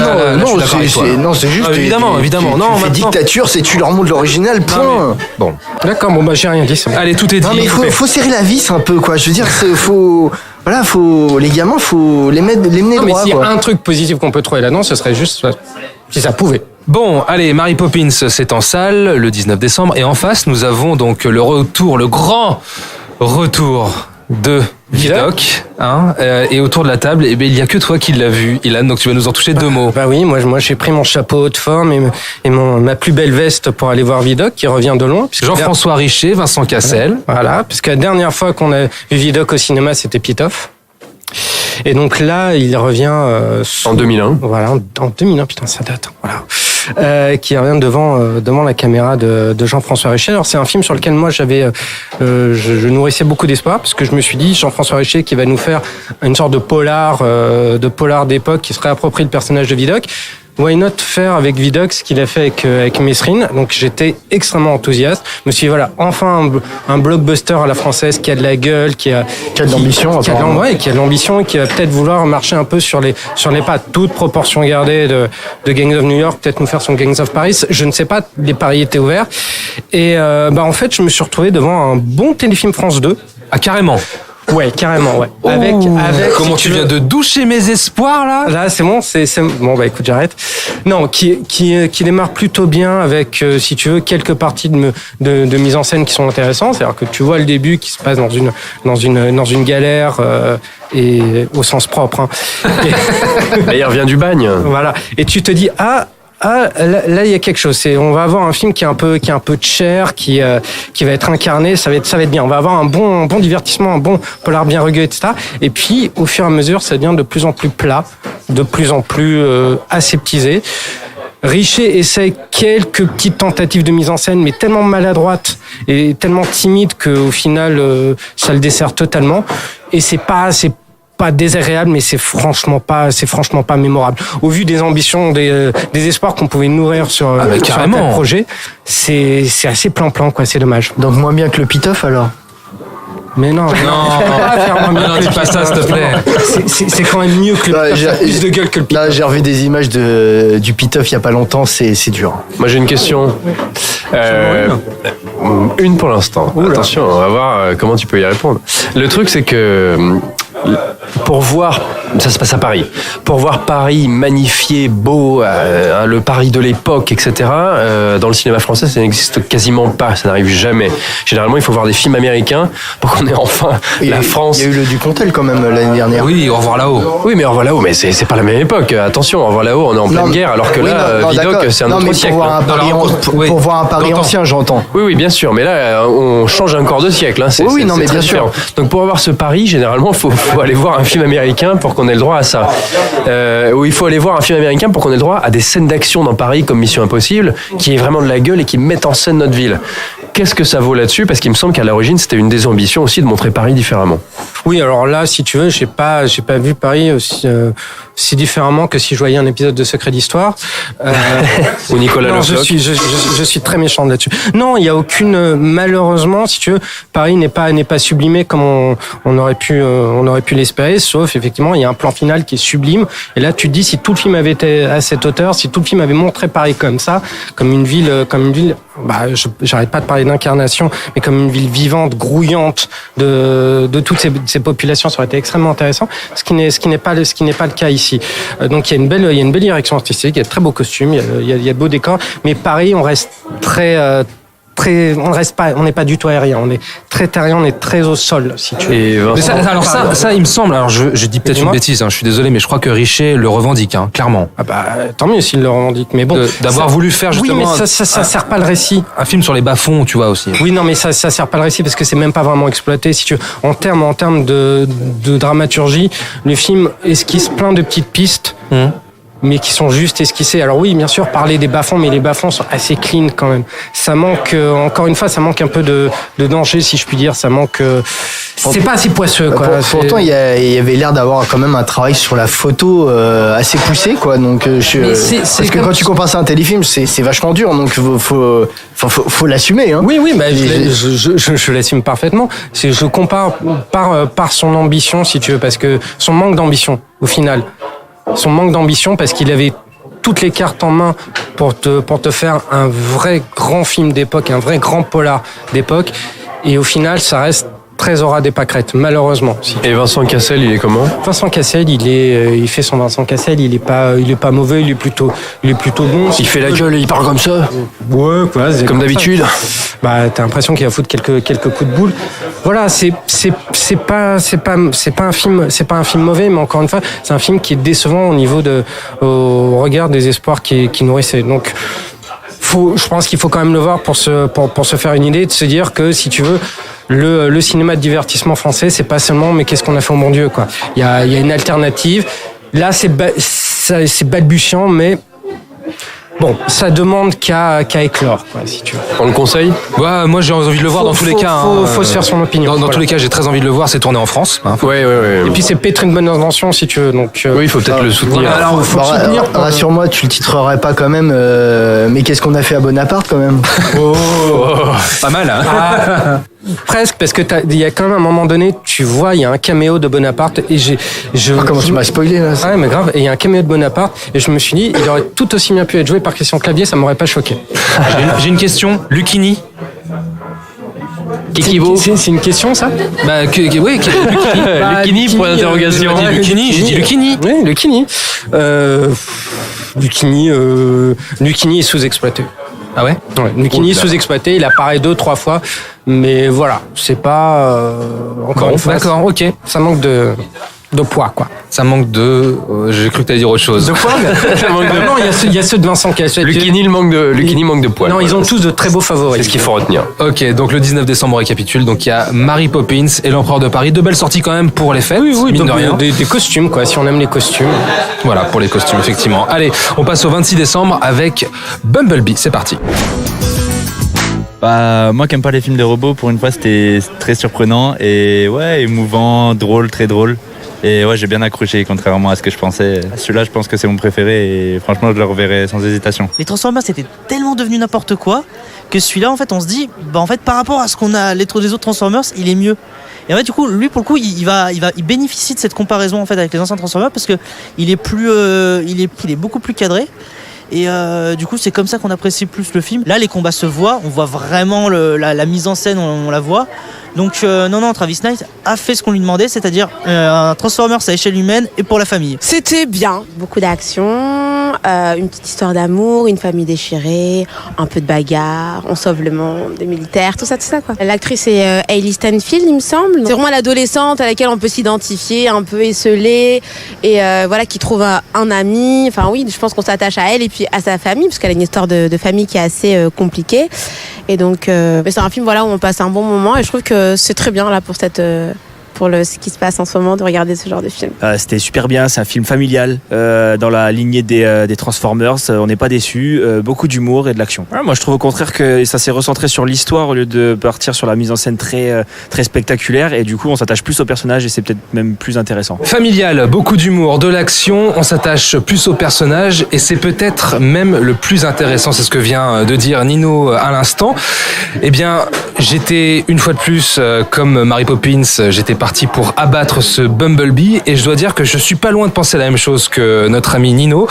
c'est juste. Évidemment. Non, c'est dictature, c'est tu leur montres l'original, point. Bon. D'accord, j'ai rien dit. Allez, tout est dit. Non, mais faut serrer la vis un peu, quoi. Je veux dire, voilà, les gamins, faut les mener droit. Mais s'il y a un truc positif qu'on peut trouver là-dedans, ce serait juste si ça pouvait. Bon, allez, Mary Poppins, c'est en salle le 19 décembre. Et en face, nous avons donc le grand retour de Vidocq, et autour de la table, il n'y a que toi qui l'as vu, Ilan, donc tu vas nous en toucher deux mots. Bah oui, moi j'ai pris mon chapeau haute forme et ma plus belle veste pour aller voir Vidocq, qui revient de loin. Jean-François Richer, Vincent Cassel. Voilà, parce que la dernière fois qu'on a vu Vidocq au cinéma, c'était Pitoff. Et donc là, il revient en 2001. Voilà, en 2001, putain, ça date. Voilà. Qui revient devant la caméra de Jean-François Richer. Alors c'est un film sur lequel moi je nourrissais beaucoup d'espoir, parce que je me suis dit, Jean-François Richer qui va nous faire une sorte de polar d'époque qui se réapproprie le personnage de Vidocq. Why not faire avec Vidocq ce qu'il a fait avec Mesrine. Donc j'étais extrêmement enthousiaste. Je me suis dit, voilà, enfin un blockbuster à la française qui a de la gueule, qui a de l'ambition, qui a de l'ambition, et qui va peut-être vouloir marcher un peu sur les pas, toute proportion gardée de Gangs of New York, peut-être nous faire son Gangs of Paris. Je ne sais pas, les paris étaient ouverts. Et en fait, je me suis retrouvé devant un bon téléfilm France 2. Ah, carrément. Ouais, carrément, ouais. Avec comment tu viens de doucher mes espoirs, là? Là, c'est bon, bon, écoute, j'arrête. Non, qui démarre plutôt bien avec, si tu veux, quelques parties de mise en scène qui sont intéressantes. C'est-à-dire que tu vois le début qui se passe dans une galère, et au sens propre, hein. Et il revient du bagne. Voilà. Et tu te dis, là il y a quelque chose. On va avoir un film qui est un peu de chair, qui va être incarné. Ça va être bien. On va avoir un bon divertissement, un bon polar bien rugueux, etc. Et puis au fur et à mesure, ça devient de plus en plus plat, de plus en plus aseptisé. Richer essaie quelques petites tentatives de mise en scène, mais tellement maladroites et tellement timides qu'au final, ça le dessert totalement. Et c'est pas désagréable, mais c'est franchement pas mémorable. Au vu des ambitions, des espoirs qu'on pouvait nourrir sur un tel projet, c'est assez plan-plan, quoi. C'est dommage. Donc moins bien que le Pitoff, alors. Mais non, dis pas ça, s'il te plaît. C'est quand même mieux que le Pitoff. Plus de gueule que le Pitoff. Là, j'ai revu des images du Pitoff il y a pas longtemps, c'est dur. Moi, j'ai une question. Une pour l'instant. Attention, on va voir comment tu peux y répondre. Le truc, c'est que pour voir ça se passe à Paris. Pour voir Paris magnifié, beau, le Paris de l'époque, etc., dans le cinéma français, ça n'existe quasiment pas, ça n'arrive jamais. Généralement, il faut voir des films américains pour qu'on ait enfin la France. Il y a eu le Dupontel quand même l'année dernière. Oui, Au revoir là-haut. Oui, mais Au revoir là-haut, mais c'est pas la même époque. Attention, Au revoir là-haut, on est en pleine guerre, alors que Vidocq, c'est un autre siècle. Pour voir un Paris ancien, j'entends. Oui, bien sûr, mais là, on change un quart de siècle. Hein. Mais bien sûr. Donc pour avoir ce Paris, généralement, faut aller voir un film américain pour qu'on ait le droit à ça. Ou il faut aller voir un film américain pour qu'on ait le droit à des scènes d'action dans Paris comme Mission Impossible, qui est vraiment de la gueule et qui mettent en scène notre ville. Qu'est-ce que ça vaut là-dessus ? Parce qu'il me semble qu'à l'origine, c'était une des ambitions aussi de montrer Paris différemment. Oui, alors là, si tu veux, j'ai pas vu Paris aussi différemment que si je voyais un épisode de Secret d'Histoire. Ou Nicolas non, Leclerc. Je suis très méchant là-dessus. Non, il y a aucune, malheureusement, si tu veux, Paris n'est pas sublimé comme on aurait pu l'espérer, sauf effectivement, il y a un plan final qui est sublime. Et là, tu te dis, si tout le film avait été à cette hauteur, si tout le film avait montré Paris comme ça, comme une ville, j'arrête pas de parler d'incarnation, mais comme une ville vivante, grouillante de toutes ces populations, ça aurait été extrêmement intéressant. Ce qui n'est pas le cas ici. Donc il y a une belle direction artistique, il y a de très beaux costumes, il y a de beaux décors, mais Paris, on reste on n'est pas du tout aérien, on est très terrien, on est très au sol, si tu veux. Mais ça, il me semble, alors je dis peut-être une bêtise, je suis désolé, mais je crois que Richer le revendique, clairement. Ah bah, tant mieux s'il le revendique, mais bon. D'avoir voulu faire justement. Oui, mais ça sert pas le récit. Un film sur les bas-fonds, tu vois, aussi. Oui, non, mais ça sert pas le récit parce que c'est même pas vraiment exploité, si tu veux. En termes de dramaturgie, le film esquisse plein de petites pistes. Mais qui sont juste esquissés. Alors oui, bien sûr, parler des bas-fonds, mais les bas-fonds sont assez clean quand même. Ça manque, encore une fois, ça manque un peu de danger, si je puis dire. Ça manque... c'est pas assez poisseux, quoi. Pourtant, il y avait l'air d'avoir quand même un travail sur la photo assez poussé, quoi. Donc, parce que quand tu compares ça à un téléfilm, c'est vachement dur. Donc, faut l'assumer. Hein. Oui, bah, je l'assume parfaitement. Je compare par son ambition, si tu veux, parce que son manque d'ambition, au final. Son manque d'ambition parce qu'il avait toutes les cartes en main pour te faire un vrai grand film d'époque, un vrai grand polar d'époque. Et au final, ça reste très aura des pâquerettes, malheureusement. Et Vincent Cassel, il est comment ? Vincent Cassel, il fait son Vincent Cassel, il est pas mauvais, il est plutôt bon. Il fait la gueule et il parle comme ça. Ouais, quoi. Comme d'habitude. Bah, t'as l'impression qu'il va foutre quelques coups de boule. Voilà, c'est pas un film mauvais, mais encore une fois, c'est un film qui est décevant au regard des espoirs qui nourrissait. Donc, je pense qu'il faut quand même le voir pour se faire une idée, de se dire que, si tu veux, le cinéma de divertissement français, c'est pas seulement mais qu'est-ce qu'on a fait au bon Dieu, quoi. Il y a une alternative. Là, c'est balbutiant, mais bon, ça demande qu'à éclore, quoi, si tu veux. On le conseille ? Ouais, moi j'ai envie de le voir dans tous les cas. Faut se faire son opinion. Dans tous les cas, j'ai très envie de le voir. C'est tourné en France. Ouais. Et puis c'est peut-être une bonne invention, si tu veux. Donc oui, il faut peut-être le soutenir. Voilà, alors, faut le soutenir. Rassure-moi, tu le titrerais pas quand même. Mais qu'est-ce qu'on a fait à Bonaparte quand même ? Pas mal. Hein. Presque, parce que il y a quand même un moment donné, tu vois, il y a un caméo de Bonaparte et comment tu m'as spoilé là ? Ouais, mais grave. Et il y a un caméo de Bonaparte et je me suis dit, il aurait tout aussi bien pu être joué par Christian Clavier, ça m'aurait pas choqué. J'ai une question. Lucchini. C'est une question, ça ? Bah, oui, Lucchini, point d'interrogation. J'ai dit Lucchini. Oui, Lucchini. Lucchini est sous-exploité. Ah ouais ? Ouais, Lucchini est sous-exploité, il apparaît 2-3 fois, mais voilà, c'est pas... encore une fois, d'accord, ok. Ça manque de poids, quoi. Ça manque de... j'ai cru que t'allais dire autre chose. De poids non, il y a ceux de Vincent Cassel. Lucchini manque de poids. Non, ils ont tous de très beaux favoris. C'est ce qu'il faut retenir. Ok, donc le 19 décembre, on récapitule. Donc il y a Mary Poppins et l'Empereur de Paris. 2 belles sorties quand même pour les fêtes. Oui, mine donc de rien. Des costumes, quoi, si on aime les costumes. Voilà, pour les costumes, effectivement. Allez, on passe au 26 décembre avec Bumblebee. C'est parti. Bah, moi qui aime pas les films de robots, pour une fois c'était très surprenant et ouais, émouvant, drôle, très drôle. Et ouais, j'ai bien accroché contrairement à ce que je pensais. Celui-là, je pense que c'est mon préféré et franchement, je le reverrai sans hésitation. Les Transformers, c'était tellement devenu n'importe quoi que celui-là, en fait, on se dit, bah en fait, par rapport à ce qu'on a les autres Transformers, il est mieux. Et en fait, du coup, lui, pour le coup, il bénéficie de cette comparaison en fait avec les anciens Transformers parce que il est beaucoup plus cadré. Et du coup, c'est comme ça qu'on apprécie plus le film. Là, les combats se voient, on voit vraiment la mise en scène, on la voit. Donc non, Travis Knight a fait ce qu'on lui demandait, c'est-à-dire un Transformers à échelle humaine et pour la famille. C'était bien, beaucoup d'action, une petite histoire d'amour, une famille déchirée, un peu de bagarre, on sauve le monde, des militaires, tout ça quoi. L'actrice est Hailey Steinfeld, il me semble. C'est vraiment l'adolescente à laquelle on peut s'identifier, un peu esselée et voilà, qui trouve un ami. Enfin oui, je pense qu'on s'attache à elle et puis à sa famille parce qu'elle a une histoire de famille qui est assez compliquée. Et donc, mais c'est un film voilà où on passe un bon moment et je trouve que c'est très bien là pour ce qui se passe en ce moment de regarder ce genre de film. C'était super bien, c'est un film familial dans la lignée des Transformers, on n'est pas déçus, beaucoup d'humour et de l'action. Moi je trouve au contraire que ça s'est recentré sur l'histoire au lieu de partir sur la mise en scène très spectaculaire et du coup on s'attache plus au personnage et c'est peut-être même plus intéressant. Familial, beaucoup d'humour, de l'action, on s'attache plus au personnage et c'est peut-être même le plus intéressant, c'est ce que vient de dire Nino à l'instant. Eh bien, j'étais une fois de plus comme Mary Poppins, j'étais parti pour abattre ce Bumblebee et je dois dire que je suis pas loin de penser la même chose que notre ami Nino.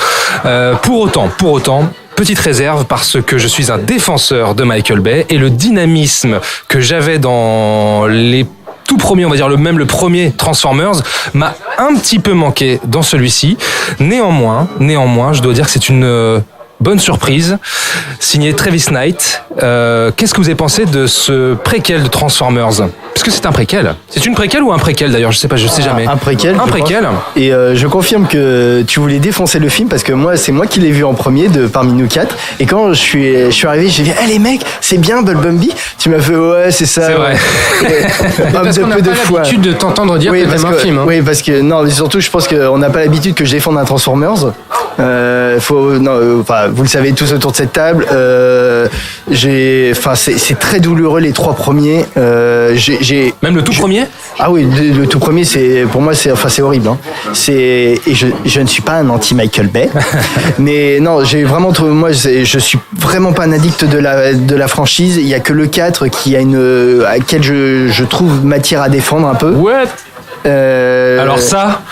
Pour autant, petite réserve parce que je suis un défenseur de Michael Bay et le dynamisme que j'avais dans les tout premier, on va dire le premier Transformers m'a un petit peu manqué dans celui-ci. Néanmoins, je dois dire que c'est une bonne surprise, signé Travis Knight. Qu'est-ce que vous avez pensé de ce préquel de Transformers ? Parce que c'est un préquel. C'est une préquel ou un préquel d'ailleurs ? Je sais jamais. Un préquel. Un préquel. Et je confirme que tu voulais défoncer le film parce que c'est moi qui l'ai vu en premier parmi nous quatre. Et quand je suis arrivé, j'ai dit les mecs, c'est bien Bumblebee. Tu m'as fait ouais, c'est ça. C'est vrai. Parce qu'on n'a pas l'habitude de t'entendre dire que t'aimes un film. Oui, parce que non, surtout je pense qu'on n'a pas l'habitude que je défende un Transformers. Vous le savez tous autour de cette table. C'est très douloureux les trois premiers. Même le tout premier ? Ah oui, le tout premier, pour moi c'est horrible. Hein. Je ne suis pas un anti Michael Bay, mais non, j'ai vraiment trouvé. Moi, je suis vraiment pas un addict de la franchise. Il y a que le 4 qui a à laquelle je trouve matière à défendre un peu. Ouais. Alors ça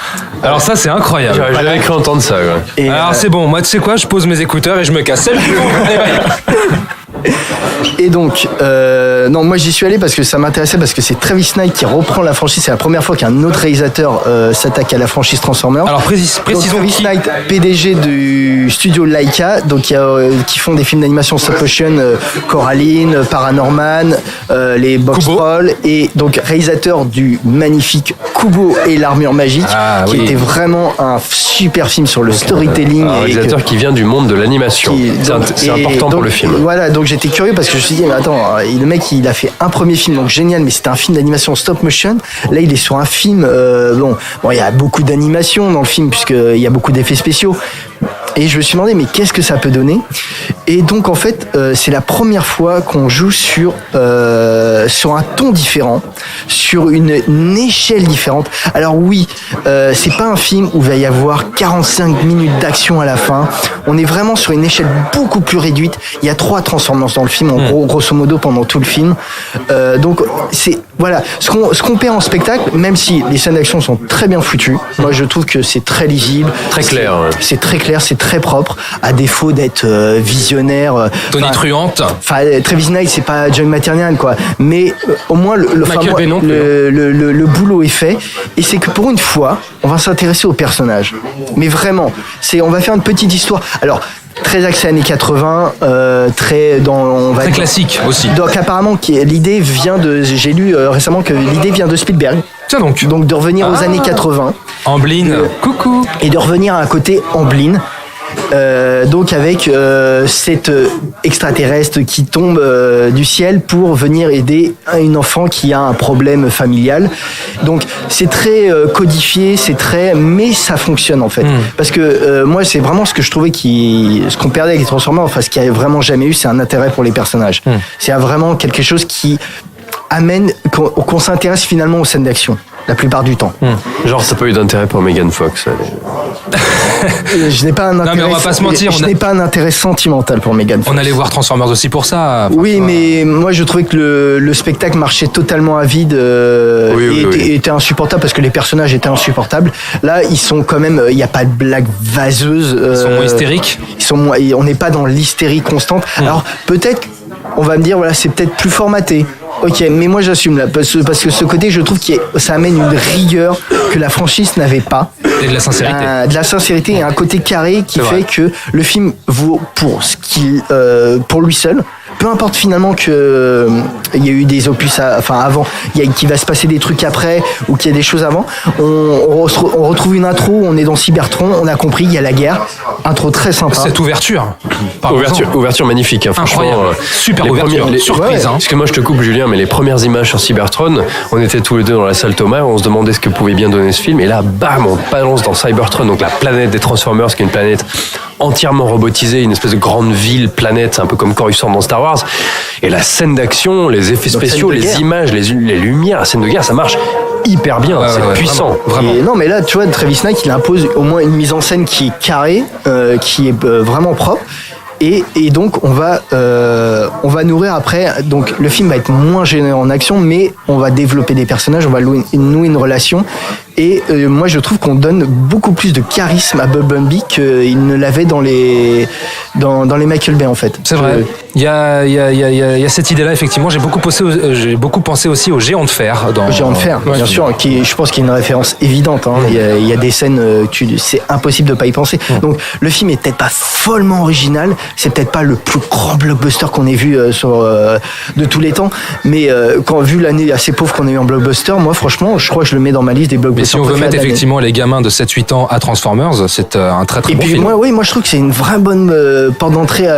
c'est incroyable. J'aurais jamais cru entendre ça. Ouais. Alors c'est bon, moi tu sais quoi, je pose mes écouteurs et je me casse. Et donc, moi j'y suis allé parce que ça m'intéressait, parce que c'est Travis Knight qui reprend la franchise. C'est la première fois qu'un autre réalisateur s'attaque à la franchise Transformers. Alors précisons Travis Knight, PDG du studio Laika, donc qui font des films d'animation stop motion, Coraline, Paranorman, les Box Roll, et donc réalisateur du magnifique Kubo et l'armure magique, qui était vraiment un super film sur le storytelling. Un réalisateur qui vient du monde de l'animation. C'est important pour le film. Voilà, donc j'étais curieux parce que je me suis dit, mais attends, le mec il a fait un premier film, donc génial, mais c'était un film d'animation stop motion. Là il est sur un film, il y a beaucoup d'animation dans le film puisqu'il y a beaucoup d'effets spéciaux. Et je me suis demandé, mais qu'est-ce que ça peut donner ? Et donc en fait, c'est la première fois qu'on joue sur un ton différent, sur une échelle différente. Alors oui, c'est pas un film où il va y avoir 45 minutes d'action à la fin. On est vraiment sur une échelle beaucoup plus réduite. Il y a 3 Transformers dans le film, grosso modo pendant tout le film. Donc c'est voilà, ce qu'on perd en spectacle, même si les scènes d'action sont très bien foutues. Moi je trouve que c'est très lisible, très clair. C'est très clair, c'est très propre, à défaut d'être visionnaire. Tonitruante. Travis Knight, c'est pas John McTiernan, quoi. Mais au moins le boulot est fait. Et c'est que pour une fois, on va s'intéresser au personnage. Mais vraiment, on va faire une petite histoire. Alors, très axé années 80, très classique aussi. Donc apparemment, l'idée vient de. J'ai lu récemment que l'idée vient de Spielberg. Tiens donc. Donc de revenir aux années 80. Amblin. Coucou. Et de revenir à un côté Amblin. Donc avec cette extraterrestre qui tombe du ciel pour venir aider une enfant qui a un problème familial. Donc c'est très codifié, mais ça fonctionne en fait. Parce que moi c'est vraiment ce que je trouvais ce qu'on perdait avec les Transformers, enfin ce qu'il n'y a vraiment jamais eu, c'est un intérêt pour les personnages. C'est vraiment quelque chose qui amène qu'on s'intéresse finalement aux scènes d'action. la plupart du temps. Genre, ça n'a pas eu d'intérêt pour Megan Fox. Je n'ai pas un intérêt. Non, mais on va pas se mentir. Je n'ai pas un intérêt sentimental pour Megan Fox. On allait voir Transformers aussi pour ça. Oui, mais moi je trouvais que le spectacle marchait totalement à vide et était insupportable parce que les personnages étaient insupportables. Là, ils sont quand même, il n'y a pas de blague vaseuse. Ils sont moins hystériques. On n'est pas dans l'hystérie constante. Alors peut-être, on va me dire, voilà, c'est peut-être plus formaté. Ok, mais moi j'assume là, parce que ce côté, je trouve que ça amène une rigueur que la franchise n'avait pas. Et de la sincérité. De la sincérité et un côté carré qui fait que le film vaut pour ce qu'il, pour lui seul. Peu importe finalement que il y a eu des opus avant, qu'il va se passer des trucs après ou qu'il y a des choses avant. On retrouve une intro, on est dans Cybertron, on a compris, il y a la guerre. Intro très sympa. Cette ouverture. Ouverture magnifique. Hein, incroyable. Super ouverture. Surprise. Parce que moi je te coupe Julien, mais les premières images sur Cybertron, on était tous les deux dans la salle Thomas, on se demandait ce que pouvait bien donner ce film, et là, bam, on balance dans Cybertron, donc la planète des Transformers, qui est une planète entièrement robotisée, une espèce de grande ville, planète, un peu comme Coruscant dans Star Wars. Et la scène d'action, les effets spéciaux, les images, les lumières, la scène de guerre, ça marche hyper bien, c'est puissant. Vraiment. Et non, mais là, tu vois, Travis Knight, il impose au moins une mise en scène qui est carrée, qui est vraiment propre. Et donc on va nourrir après. Donc le film va être moins généreux en action, mais on va développer des personnages, on va nouer une relation. Et moi je trouve qu'on donne beaucoup plus de charisme à Bumblebee qu'il ne l'avait dans les Michael Bay en fait. C'est vrai. Il y a cette idée-là effectivement. J'ai beaucoup pensé aussi au Géant de Fer. Au Géant de Fer, bien sûr, qui je pense qu'il y a une référence évidente. Hein. Il y a des scènes, c'est impossible de pas y penser. Donc le film est peut-être pas follement original. C'est peut-être pas le plus grand blockbuster qu'on ait vu de tous les temps, mais vu l'année assez pauvre qu'on a eu en blockbuster, moi franchement, je crois que je le mets dans ma liste des blockbusters. Mais si on veut mettre effectivement les gamins de 7-8 ans à Transformers, c'est un très très bon film. Moi je trouve que c'est une vraie bonne porte d'entrée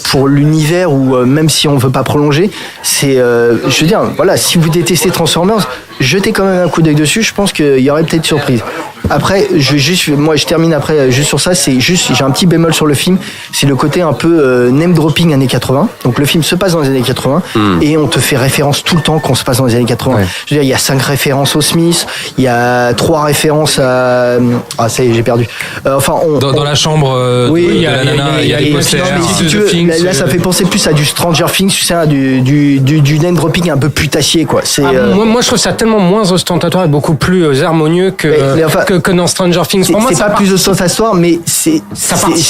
pour l'univers où même si on veut pas prolonger, c'est je veux dire, voilà, si vous détestez Transformers, jetez quand même un coup d'œil dessus, je pense qu'il y aurait peut-être surprise. Après, je termine après juste sur ça, j'ai un petit bémol sur le film, c'est le côté un peu name dropping années 80. Donc le film se passe dans les années 80 et on te fait référence tout le temps qu'on se passe dans les années 80. Ouais. Je veux dire, il y a 5 références au Smith, il y a 3 références à ça y est, j'ai perdu. Dans la chambre il y a des posters. Là ça fait penser plus à du Stranger Things, tu sais, du name dropping un peu putassier quoi. C'est moi je trouve ça tellement moins ostentatoire et beaucoup plus harmonieux que dans Stranger Things. Pour moi, c'est pas plus ostentatoire, mais c'est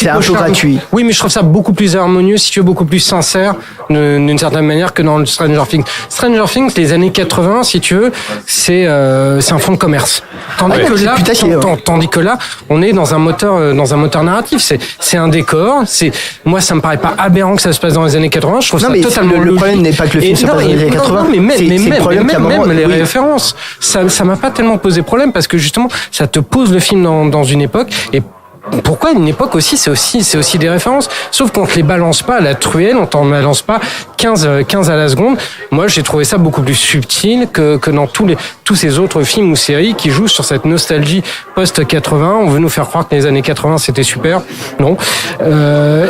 un peu gratuit. Oui, mais je trouve ça beaucoup plus harmonieux, si tu veux, beaucoup plus sincère, d'une certaine manière, que dans Stranger Things. Stranger Things, les années 80, si tu veux, c'est un fonds de commerce. Tandis que là, on est dans un moteur narratif. C'est un décor. Moi, ça me paraît pas aberrant que ça se passe dans les années 80. Je trouve ça totalement le problème n'est pas que le film se passe dans les années 80. Même les références, ça m'a pas tellement posé problème parce que justement, ça te pose le film dans une époque. Et pourquoi une époque aussi, c'est aussi des références. Sauf qu'on te les balance pas à la truelle, on t'en balance pas 15 à la seconde. Moi, j'ai trouvé ça beaucoup plus subtil que dans tous ces autres films ou séries qui jouent sur cette nostalgie post-80. On veut nous faire croire que les années 80 c'était super. Non.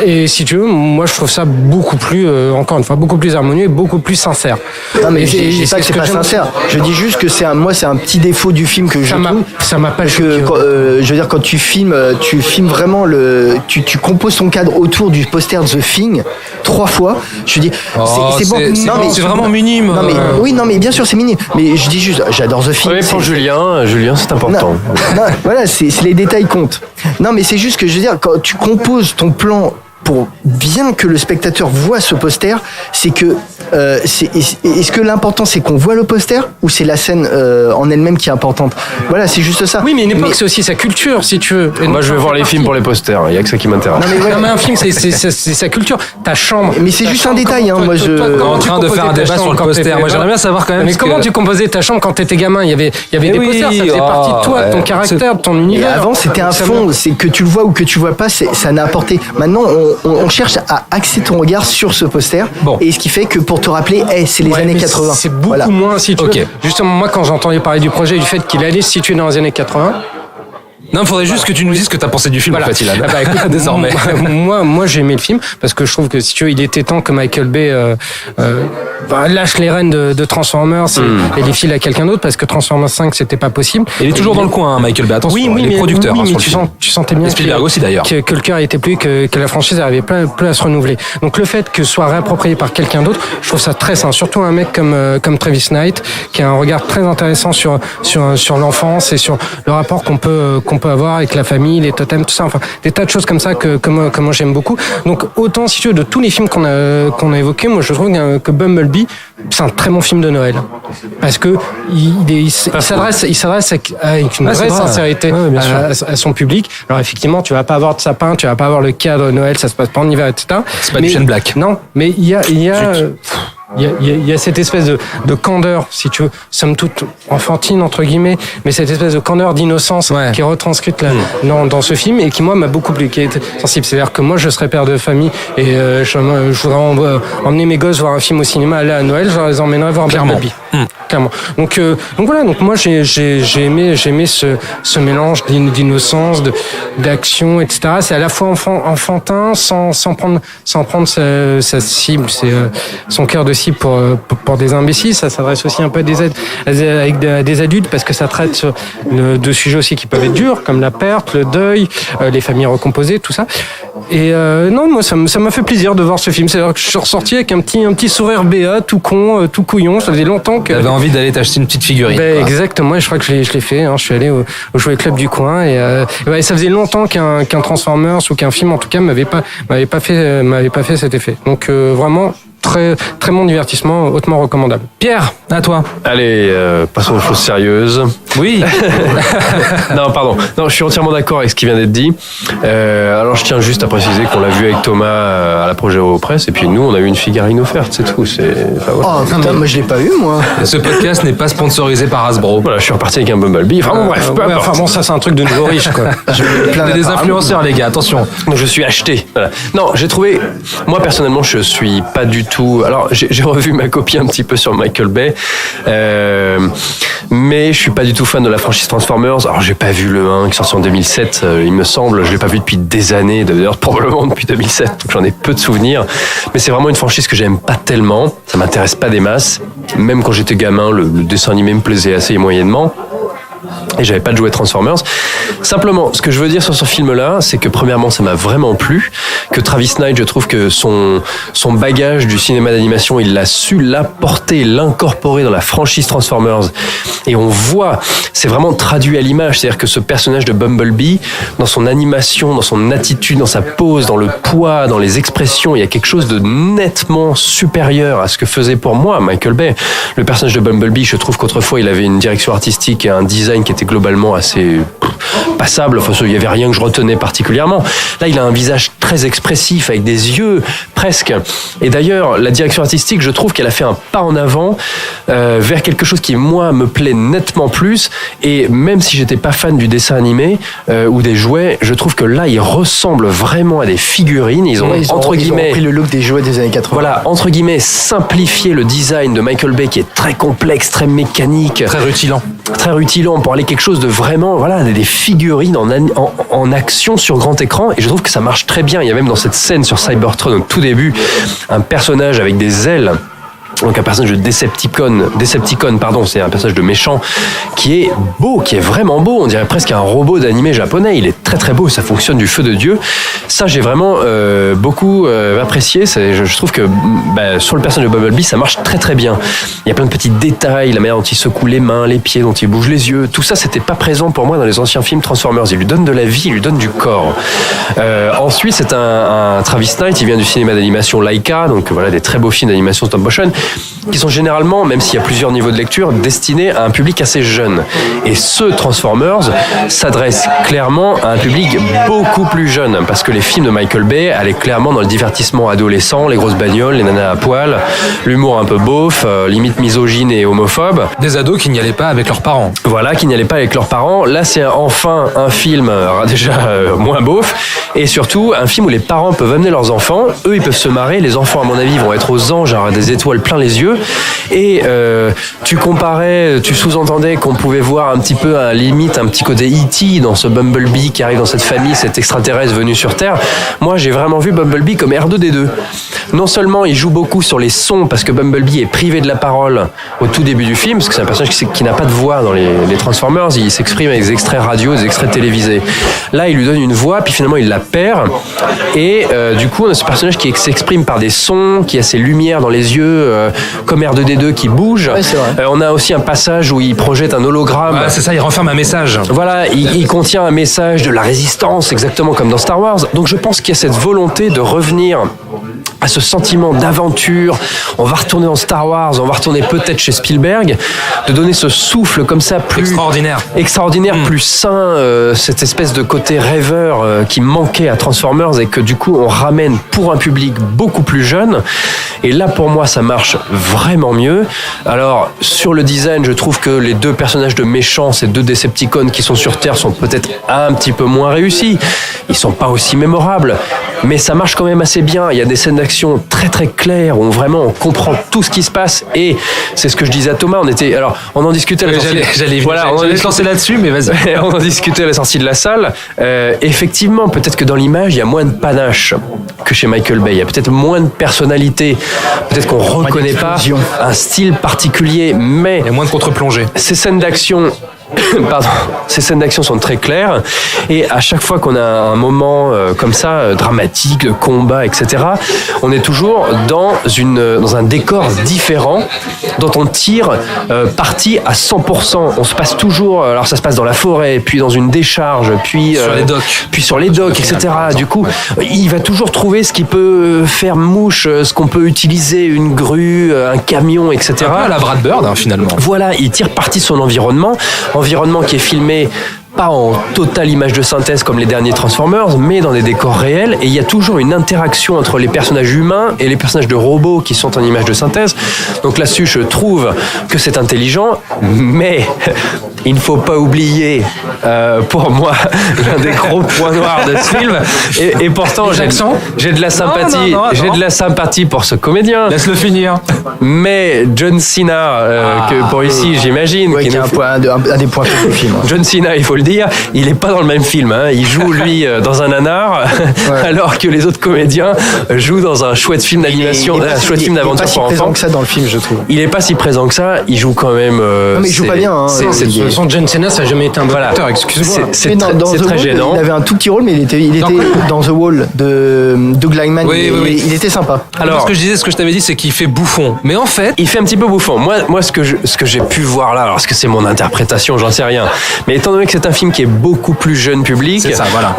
Et si tu veux, moi je trouve ça beaucoup plus, encore une fois, beaucoup plus harmonieux et beaucoup plus sincère. Non mais je dis pas que c'est pas sincère. Je dis juste que c'est un petit défaut du film que je trouve. Ça m'a pas choqué. Je veux dire, quand tu filmes vraiment tu composes ton cadre autour du poster The Thing 3 fois. Je dis c'est bon. C'est vraiment minime. Non mais bien sûr c'est minime. Mais je dis juste, j'adore The Thing. Oui, pour Julien c'est important. Non, voilà, c'est les détails comptent. Non mais c'est juste que je veux dire, quand tu composes ton plan pour bien que le spectateur voit ce poster, c'est que est-ce que l'important c'est qu'on voit le poster ou c'est la scène en elle-même qui est importante? Voilà, c'est juste ça. Oui, mais une époque c'est aussi sa culture, si tu veux. Et moi je vais voir les films pour les posters, il y a que ça qui m'intéresse. Non mais un film c'est sa culture, ta chambre. Mais c'est juste un détail hein, moi je en train de faire un débat sur le poster. Moi j'aimerais bien savoir quand même. Mais comment tu composais ta chambre quand t'étais gamin? Il y avait des posters, ça faisait partie de toi, de ton caractère, de ton univers. Et avant c'était un fond, c'est que tu le vois ou que tu vois pas, ça n'a apporté. Maintenant on cherche à axer ton regard sur ce poster et ce qui fait que pour te rappeler c'est les années 80. C'est beaucoup moins si tu veux. Justement, moi, quand j'entendais parler du projet et du fait qu'il allait se situer dans les années 80, Non, il faudrait juste que tu nous dises ce que tu as pensé du film, Voilà. en fait, Ilan. Ah bah, écoute, désormais. Moi, j'ai aimé le film parce que je trouve que si tu veux, il était temps que Michael Bay lâche les rênes de Transformers et les file à quelqu'un d'autre parce que Transformers 5 c'était pas possible. Il est toujours dans le coin, hein, Michael Bay. Attention, oui, il est mais, producteur. oui, hein, mais sur le film. tu sentais bien Et Spielberg aussi, d'ailleurs. que le cœur était plus que la franchise n'arrivait plus à se renouveler. Donc le fait que ce soit réapproprié par quelqu'un d'autre, je trouve ça très sain. Surtout un mec comme Travis Knight qui a un regard très intéressant sur l'enfance et sur le rapport qu'on peut avoir avec la famille, les totems, tout ça. Enfin, des tas de choses comme ça que moi j'aime beaucoup. Donc autant si tu veux de tous les films qu'on a évoqués, moi je trouve que Bumblebee c'est un très bon film de Noël parce que il s'adresse avec une vraie sincérité à son public. Alors effectivement, tu vas pas avoir de sapin, tu vas pas avoir le cadre Noël, ça se passe pas en hiver, etc. C'est pas du Shane Black. Non, mais il y a cette espèce de candeur, si tu veux, somme toute enfantine entre guillemets, mais cette espèce de candeur d'innocence qui est retranscrite là dans ce film et qui moi m'a beaucoup plu, qui est sensible. C'est-à-dire que moi je serais père de famille et je voudrais emmener mes gosses voir un film au cinéma, aller à Noël, je les emmènerais voir Bumblebee. Clairement. Donc voilà. Donc moi j'ai aimé ce mélange d'innocence, d'action, etc. C'est à la fois enfantin sans prendre sa cible, c'est son cœur de cible pour des imbéciles. Ça s'adresse aussi un peu à des adultes parce que ça traite de sujets aussi qui peuvent être durs comme la perte, le deuil, les familles recomposées, tout ça. Et non, moi ça m'a fait plaisir de voir ce film. C'est-à-dire que je suis ressorti avec un petit sourire béat, tout con, tout couillon. Ça faisait longtemps que j'avais envie d'aller t'acheter une petite figurine. Exactement, et je crois que je l'ai fait. Hein. Je suis allé au jouet club du coin et ça faisait longtemps qu'un Transformers ou qu'un film en tout cas m'avait pas fait cet effet. Donc vraiment très très bon divertissement, hautement recommandable. Pierre, à toi. Allez, passons aux choses sérieuses. Oui. Non, pardon. Non, je suis entièrement d'accord avec ce qui vient d'être dit. Alors, je tiens juste à préciser qu'on l'a vu avec Thomas à la Progéo Presse, et puis nous, on a eu une figurine offerte, c'est tout. Oh putain, moi je l'ai pas eu, moi. Ce podcast n'est pas sponsorisé par Hasbro. Voilà, je suis reparti avec un Bumblebee. Enfin, bref, peu importe. Enfin bon, ça c'est un truc de nouveau riche, quoi. On est des influenceurs, les gars, attention. Donc, je suis acheté. Voilà. Non, j'ai trouvé. Moi, personnellement, je suis pas du tout. Alors, j'ai revu ma copie un petit peu sur Michael Bay, mais je suis pas du tout fan de la franchise Transformers. Alors, j'ai pas vu le 1 qui est sorti en 2007, il me semble. Je l'ai pas vu depuis des années, d'ailleurs probablement depuis 2007. Donc, j'en ai peu de souvenirs. Mais c'est vraiment une franchise que j'aime pas tellement. Ça m'intéresse pas des masses. Même quand j'étais gamin, le dessin animé me plaisait assez moyennement. Et j'avais pas de jouet Transformers. Simplement, ce que je veux dire sur ce film-là, c'est que premièrement, ça m'a vraiment plu. Que Travis Knight, je trouve que son bagage du cinéma d'animation, il l'a su l'apporter, l'incorporer dans la franchise Transformers. Et on voit, c'est vraiment traduit à l'image. C'est-à-dire que ce personnage de Bumblebee, dans son animation, dans son attitude, dans sa pose, dans le poids, dans les expressions, il y a quelque chose de nettement supérieur à ce que faisait pour moi Michael Bay. Le personnage de Bumblebee, je trouve qu'autrefois, il avait une direction artistique et un design qui était globalement assez passable. Enfin, il y avait rien que je retenais particulièrement. Là, il a un visage très expressif avec des yeux presque. Et d'ailleurs, la direction artistique, je trouve qu'elle a fait un pas en avant vers quelque chose qui, moi, me plaît nettement plus. Et même si j'étais pas fan du dessin animé ou des jouets, je trouve que là, il ressemble vraiment à des figurines. Ils ont entre guillemets pris le look des jouets des années 80. Voilà, entre guillemets, simplifié le design de Michael Bay qui est très complexe, très mécanique, très rutilant. Très rutilant pour aller quelque chose de vraiment, voilà, des figurines en action sur grand écran. Et je trouve que ça marche très bien. Il y a même dans cette scène sur Cybertron au tout début un personnage avec des ailes. Donc un personnage de Decepticon, pardon, c'est un personnage de méchant qui est beau, qui est vraiment beau. On dirait presque un robot d'animé japonais. Il est très très beau, ça fonctionne du feu de Dieu. Ça, j'ai vraiment beaucoup apprécié. Je trouve que sur le personnage de Bumblebee, ça marche très très bien. Il y a plein de petits détails, la manière dont il secoue les mains, les pieds, dont il bouge les yeux. Tout ça, c'était pas présent pour moi dans les anciens films Transformers. Il lui donne de la vie, il lui donne du corps. Ensuite, c'est un Travis Knight, il vient du cinéma d'animation Laika, donc voilà, des très beaux films d'animation stop motion, qui sont généralement, même s'il y a plusieurs niveaux de lecture, destinés à un public assez jeune. Et ce Transformers s'adresse clairement à un public beaucoup plus jeune, parce que les films de Michael Bay allaient clairement dans le divertissement adolescent, les grosses bagnoles, les nanas à poil, l'humour un peu beauf, limite misogyne et homophobe. Des ados qui n'y allaient pas avec leurs parents. Voilà, qui n'y allaient pas avec leurs parents. Là, c'est enfin un film déjà moins beauf, et surtout un film où les parents peuvent amener leurs enfants. Eux, ils peuvent se marrer. Les enfants, à mon avis, vont être aux anges, avoir des étoiles plein les yeux. Et tu sous-entendais qu'on pouvait voir un petit peu, à la limite, un petit côté E.T. dans ce Bumblebee qui arrive dans cette famille, cet extraterrestre venu sur Terre. Moi, j'ai vraiment vu Bumblebee comme R2-D2. Non seulement il joue beaucoup sur les sons, parce que Bumblebee est privé de la parole au tout début du film, parce que c'est un personnage qui n'a pas de voix dans les Transformers, il s'exprime avec des extraits radio, des extraits télévisés. Là, il lui donne une voix, puis finalement il la perd, et du coup on a ce personnage qui s'exprime par des sons, qui a ses lumières dans les yeux, comme R2-D2 qui bouge. Ouais, c'est vrai. On a aussi un passage où il projette un hologramme. C'est ça, il renferme un message. Voilà, il contient un message de la résistance, exactement comme dans Star Wars. Donc je pense qu'il y a cette volonté de revenir à ce sentiment d'aventure. On va retourner dans Star Wars, on va retourner peut-être chez Spielberg, de donner ce souffle comme ça plus extraordinaire, plus sain, cette espèce de côté rêveur qui manquait à Transformers et que du coup on ramène pour un public beaucoup plus jeune. Et là pour moi ça marche vraiment mieux. Alors sur le design, je trouve que les deux personnages de méchants, ces deux Decepticons qui sont sur Terre, sont peut-être un petit peu moins réussis. Ils sont pas aussi mémorables, mais ça marche quand même assez bien. Il y a des scènes d'action très très claires où vraiment on comprend tout ce qui se passe, et c'est ce que je disais à Thomas, on en discutait à la sortie. J'allais te lancer là-dessus, mais vas-y. On en discutait à la sortie de la salle. Effectivement, peut-être que dans l'image il y a moins de panache que chez Michael Bay, il y a peut-être moins de personnalité, peut-être qu'on reconnaît pas un style particulier, mais il y a moins de contre-plongée. Ces scènes d'action ces scènes d'action sont très claires, et à chaque fois qu'on a un moment comme ça, dramatique, de combat, etc., on est toujours dans un décor différent dont on tire parti à 100%. On se passe toujours, alors ça se passe dans la forêt, puis dans une décharge, puis sur les docks, etc. Du coup, il va toujours trouver ce qui peut faire mouche, ce qu'on peut utiliser, une grue, un camion, etc. Un peu à la Brad Bird, finalement. Voilà, il tire parti de son environnement qui est filmé pas en totale image de synthèse comme les derniers Transformers, mais dans des décors réels, et il y a toujours une interaction entre les personnages humains et les personnages de robots qui sont en image de synthèse. Donc là-dessus, je trouve que c'est intelligent, mais il ne faut pas oublier, pour moi, l'un des gros points noirs de ce film, et pourtant j'ai de la sympathie, j'ai de la sympathie pour ce comédien. Laisse-le finir. Mais John Cena, que pour ici j'imagine, qui est un des points forts du film. John Cena, il faut le dire, il n'est pas dans le même film. Hein. Il joue, lui, dans un nanar, alors que les autres comédiens jouent dans un chouette film d'animation, un chouette film d'aventure pour enfants. Il n'est pas si présent que ça dans le film, je trouve. Il n'est pas si présent que ça, il joue quand même... non, mais il joue pas bien. Hein, de toute façon, John Cena, ça n'a jamais été un bon acteur, excusez-moi. C'est très gênant. Il avait un tout petit rôle, mais il était dans The Wall de Doug Liman. Il était sympa. Alors, ce que je t'avais dit, c'est qu'il fait bouffon. Mais en fait... Il fait un petit peu bouffon. Moi ce que j'ai pu voir là, alors est-ce que c'est mon interprétation, j'en sais rien. Mais étant donné que c'est un film qui est beaucoup plus jeune public. C'est ça, voilà.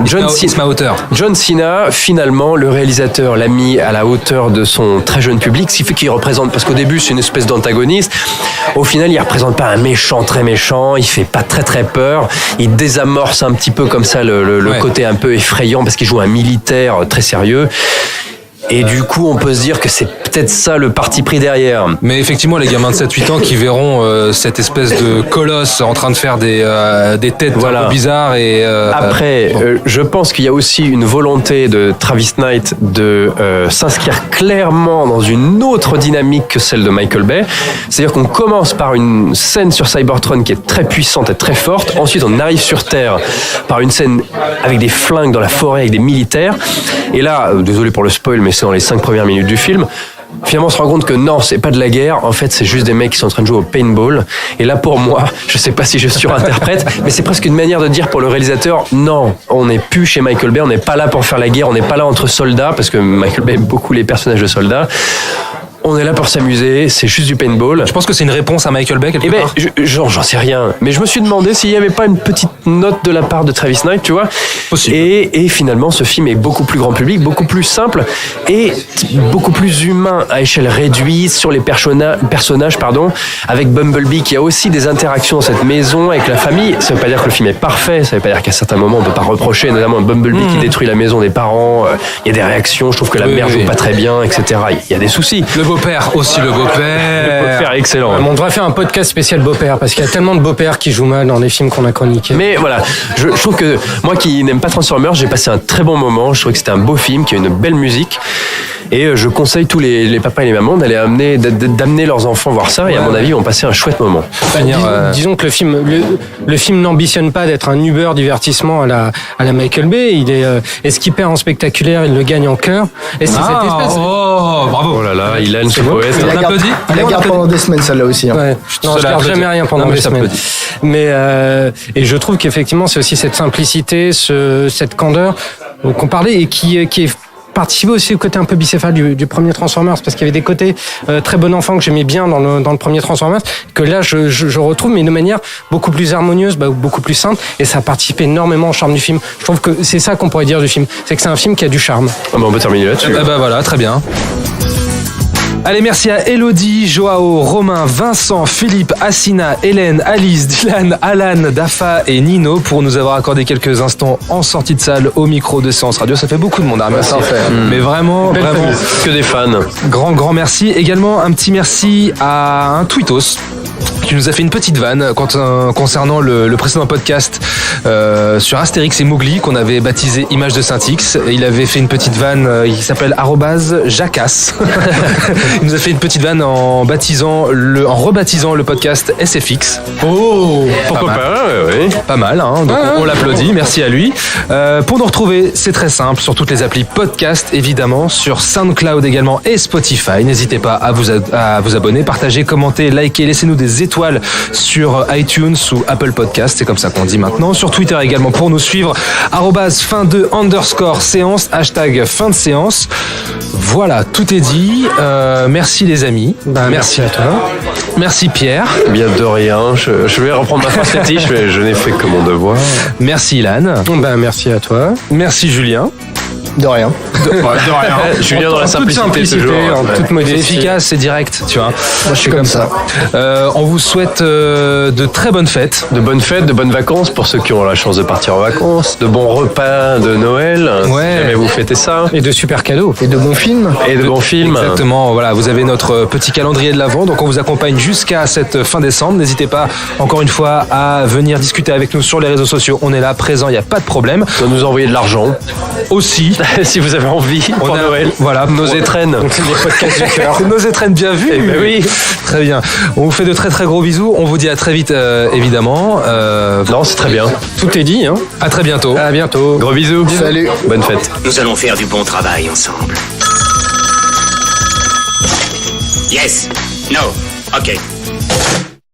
John Cena, finalement, le réalisateur l'a mis à la hauteur de son très jeune public, ce qui fait qu'il représente, parce qu'au début, c'est une espèce d'antagoniste. Au final, il représente pas un méchant très méchant, il fait pas très très peur, il désamorce un petit peu comme ça le côté un peu effrayant, parce qu'il joue un militaire très sérieux. Et du coup, on peut se dire que c'est peut-être ça le parti pris derrière. Mais effectivement, les gamins de 7-8 ans qui verront cette espèce de colosse en train de faire des têtes un peu bizarres. Et, Après, je pense qu'il y a aussi une volonté de Travis Knight de s'inscrire clairement dans une autre dynamique que celle de Michael Bay. C'est-à-dire qu'on commence par une scène sur Cybertron qui est très puissante et très forte. Ensuite, on arrive sur Terre par une scène avec des flingues dans la forêt, avec des militaires. Et là, désolé pour le spoil, mais c'est dans les 5 premières minutes du film. Finalement, on se rend compte que non, c'est pas de la guerre. En fait, c'est juste des mecs qui sont en train de jouer au paintball. Et là, pour moi, je sais pas si je surinterprète, mais c'est presque une manière de dire pour le réalisateur, non, on n'est plus chez Michael Bay, on n'est pas là pour faire la guerre, on n'est pas là entre soldats, parce que Michael Bay aime beaucoup les personnages de soldats. On est là pour s'amuser, c'est juste du paintball. Je pense que c'est une réponse à Michael Bay quelque part. J'en sais rien. Mais je me suis demandé s'il n'y avait pas une petite note de la part de Travis Knight, tu vois. Possible. Et finalement, ce film est beaucoup plus grand public, beaucoup plus simple et beaucoup plus humain à échelle réduite sur les personnages, avec Bumblebee qui a aussi des interactions dans cette maison avec la famille. Ça veut pas dire que le film est parfait, ça veut pas dire qu'à certains moments on peut pas reprocher, notamment Bumblebee qui détruit la maison des parents. Il y a des réactions, je trouve que la mère joue pas très bien, etc. Il y a des soucis. Le beau-père aussi, le beau-père excellent. On devrait faire un podcast spécial beau-père parce qu'il y a tellement de beaux-pères qui jouent mal dans les films qu'on a chroniqués. Mais voilà, je trouve que moi qui n'aime pas Transformers, j'ai passé un très bon moment. Je trouvais que c'était un beau film, qui a une belle musique. Et je conseille tous les papas et les mamans d'amener leurs enfants voir ça. Et à mon avis, ils vont passer un chouette moment. Disons que le film n'ambitionne pas d'être un Uber divertissement à la Michael Bay. Et ce qu'il perd en spectaculaire, il le gagne en cœur. Et c'est cette espèce. Oh, bravo. Oh là là, Ilan, ce poète. Il la garde pendant des semaines, celle-là aussi. Hein. Ouais. Non, je garde jamais rien pendant des semaines. Mais et je trouve qu'effectivement, c'est aussi cette simplicité, cette candeur qu'on parlait et qui est participé aussi au côté un peu bicéphale du premier Transformers, parce qu'il y avait des côtés très bon enfant que j'aimais bien dans le premier Transformers, que là je retrouve, mais de manière beaucoup plus harmonieuse, beaucoup plus simple, et ça participe énormément au charme du film. Je trouve que c'est ça qu'on pourrait dire du film, c'est que c'est un film qui a du charme. On peut terminer là-dessus. Voilà, très bien. Allez, merci à Elodie, Joao, Romain, Vincent, Philippe, Assina, Hélène, Alice, Dylan, Alan, Dafa et Nino pour nous avoir accordé quelques instants en sortie de salle au micro de Séance Radio. Ça fait beaucoup de monde à remercier. Mais vraiment, que des fans. Grand merci. Également, un petit merci à un Tweetos qui nous a fait une petite vanne concernant le précédent podcast sur Astérix et Mowgli qu'on avait baptisé Image de Saint-X. Il avait fait une petite vanne qui s'appelle @Jacasse. Il nous a fait une petite vanne en rebaptisant le podcast SFX. Oh, pourquoi pas, oui. Pas mal, hein. Donc on l'applaudit, merci à lui. Pour nous retrouver, c'est très simple, sur toutes les applis podcast, évidemment, sur SoundCloud également et Spotify. N'hésitez pas à vous abonner, partager, commenter, liker, laissez-nous des étoiles sur iTunes ou Apple Podcast, c'est comme ça qu'on dit maintenant. Sur Twitter également pour nous suivre, @fin2_séance, #fin de séance. Voilà, tout est dit. Merci les amis. Merci à toi. Merci Pierre. Bien de rien. Je vais reprendre ma phrase fétiche, mais je n'ai fait que mon devoir. Merci Ilan. Merci à toi. Merci Julien. De rien. De rien. Julien dans la simplicité toujours. En toute modestie. C'est efficace, c'est direct, tu vois. Moi, je suis comme ça. On vous souhaite de très bonnes fêtes. De bonnes fêtes, de bonnes vacances pour ceux qui ont la chance de partir en vacances. De bons repas de Noël. Ouais. Si jamais vous fêtez ça. Et de super cadeaux. Et de bons films. Et de bons films. Exactement. Voilà, vous avez notre petit calendrier de l'Avent. Donc on vous accompagne jusqu'à cette fin décembre. N'hésitez pas, encore une fois, à venir discuter avec nous sur les réseaux sociaux. On est là, présent, il n'y a pas de problème. Vous nous envoyer de l'argent. Aussi. Si vous avez envie pour Noël. Voilà, nos étrennes. Les podcasts du cœur. Nos étrennes bien vues. Oui. Très bien. On vous fait de très très gros bisous. On vous dit à très vite, évidemment. Non, c'est très bien. Tout est dit. Hein. À très bientôt. À bientôt. Gros bisous. Salut. Bonne fête. Nous allons faire du bon travail ensemble. Yes. No. OK.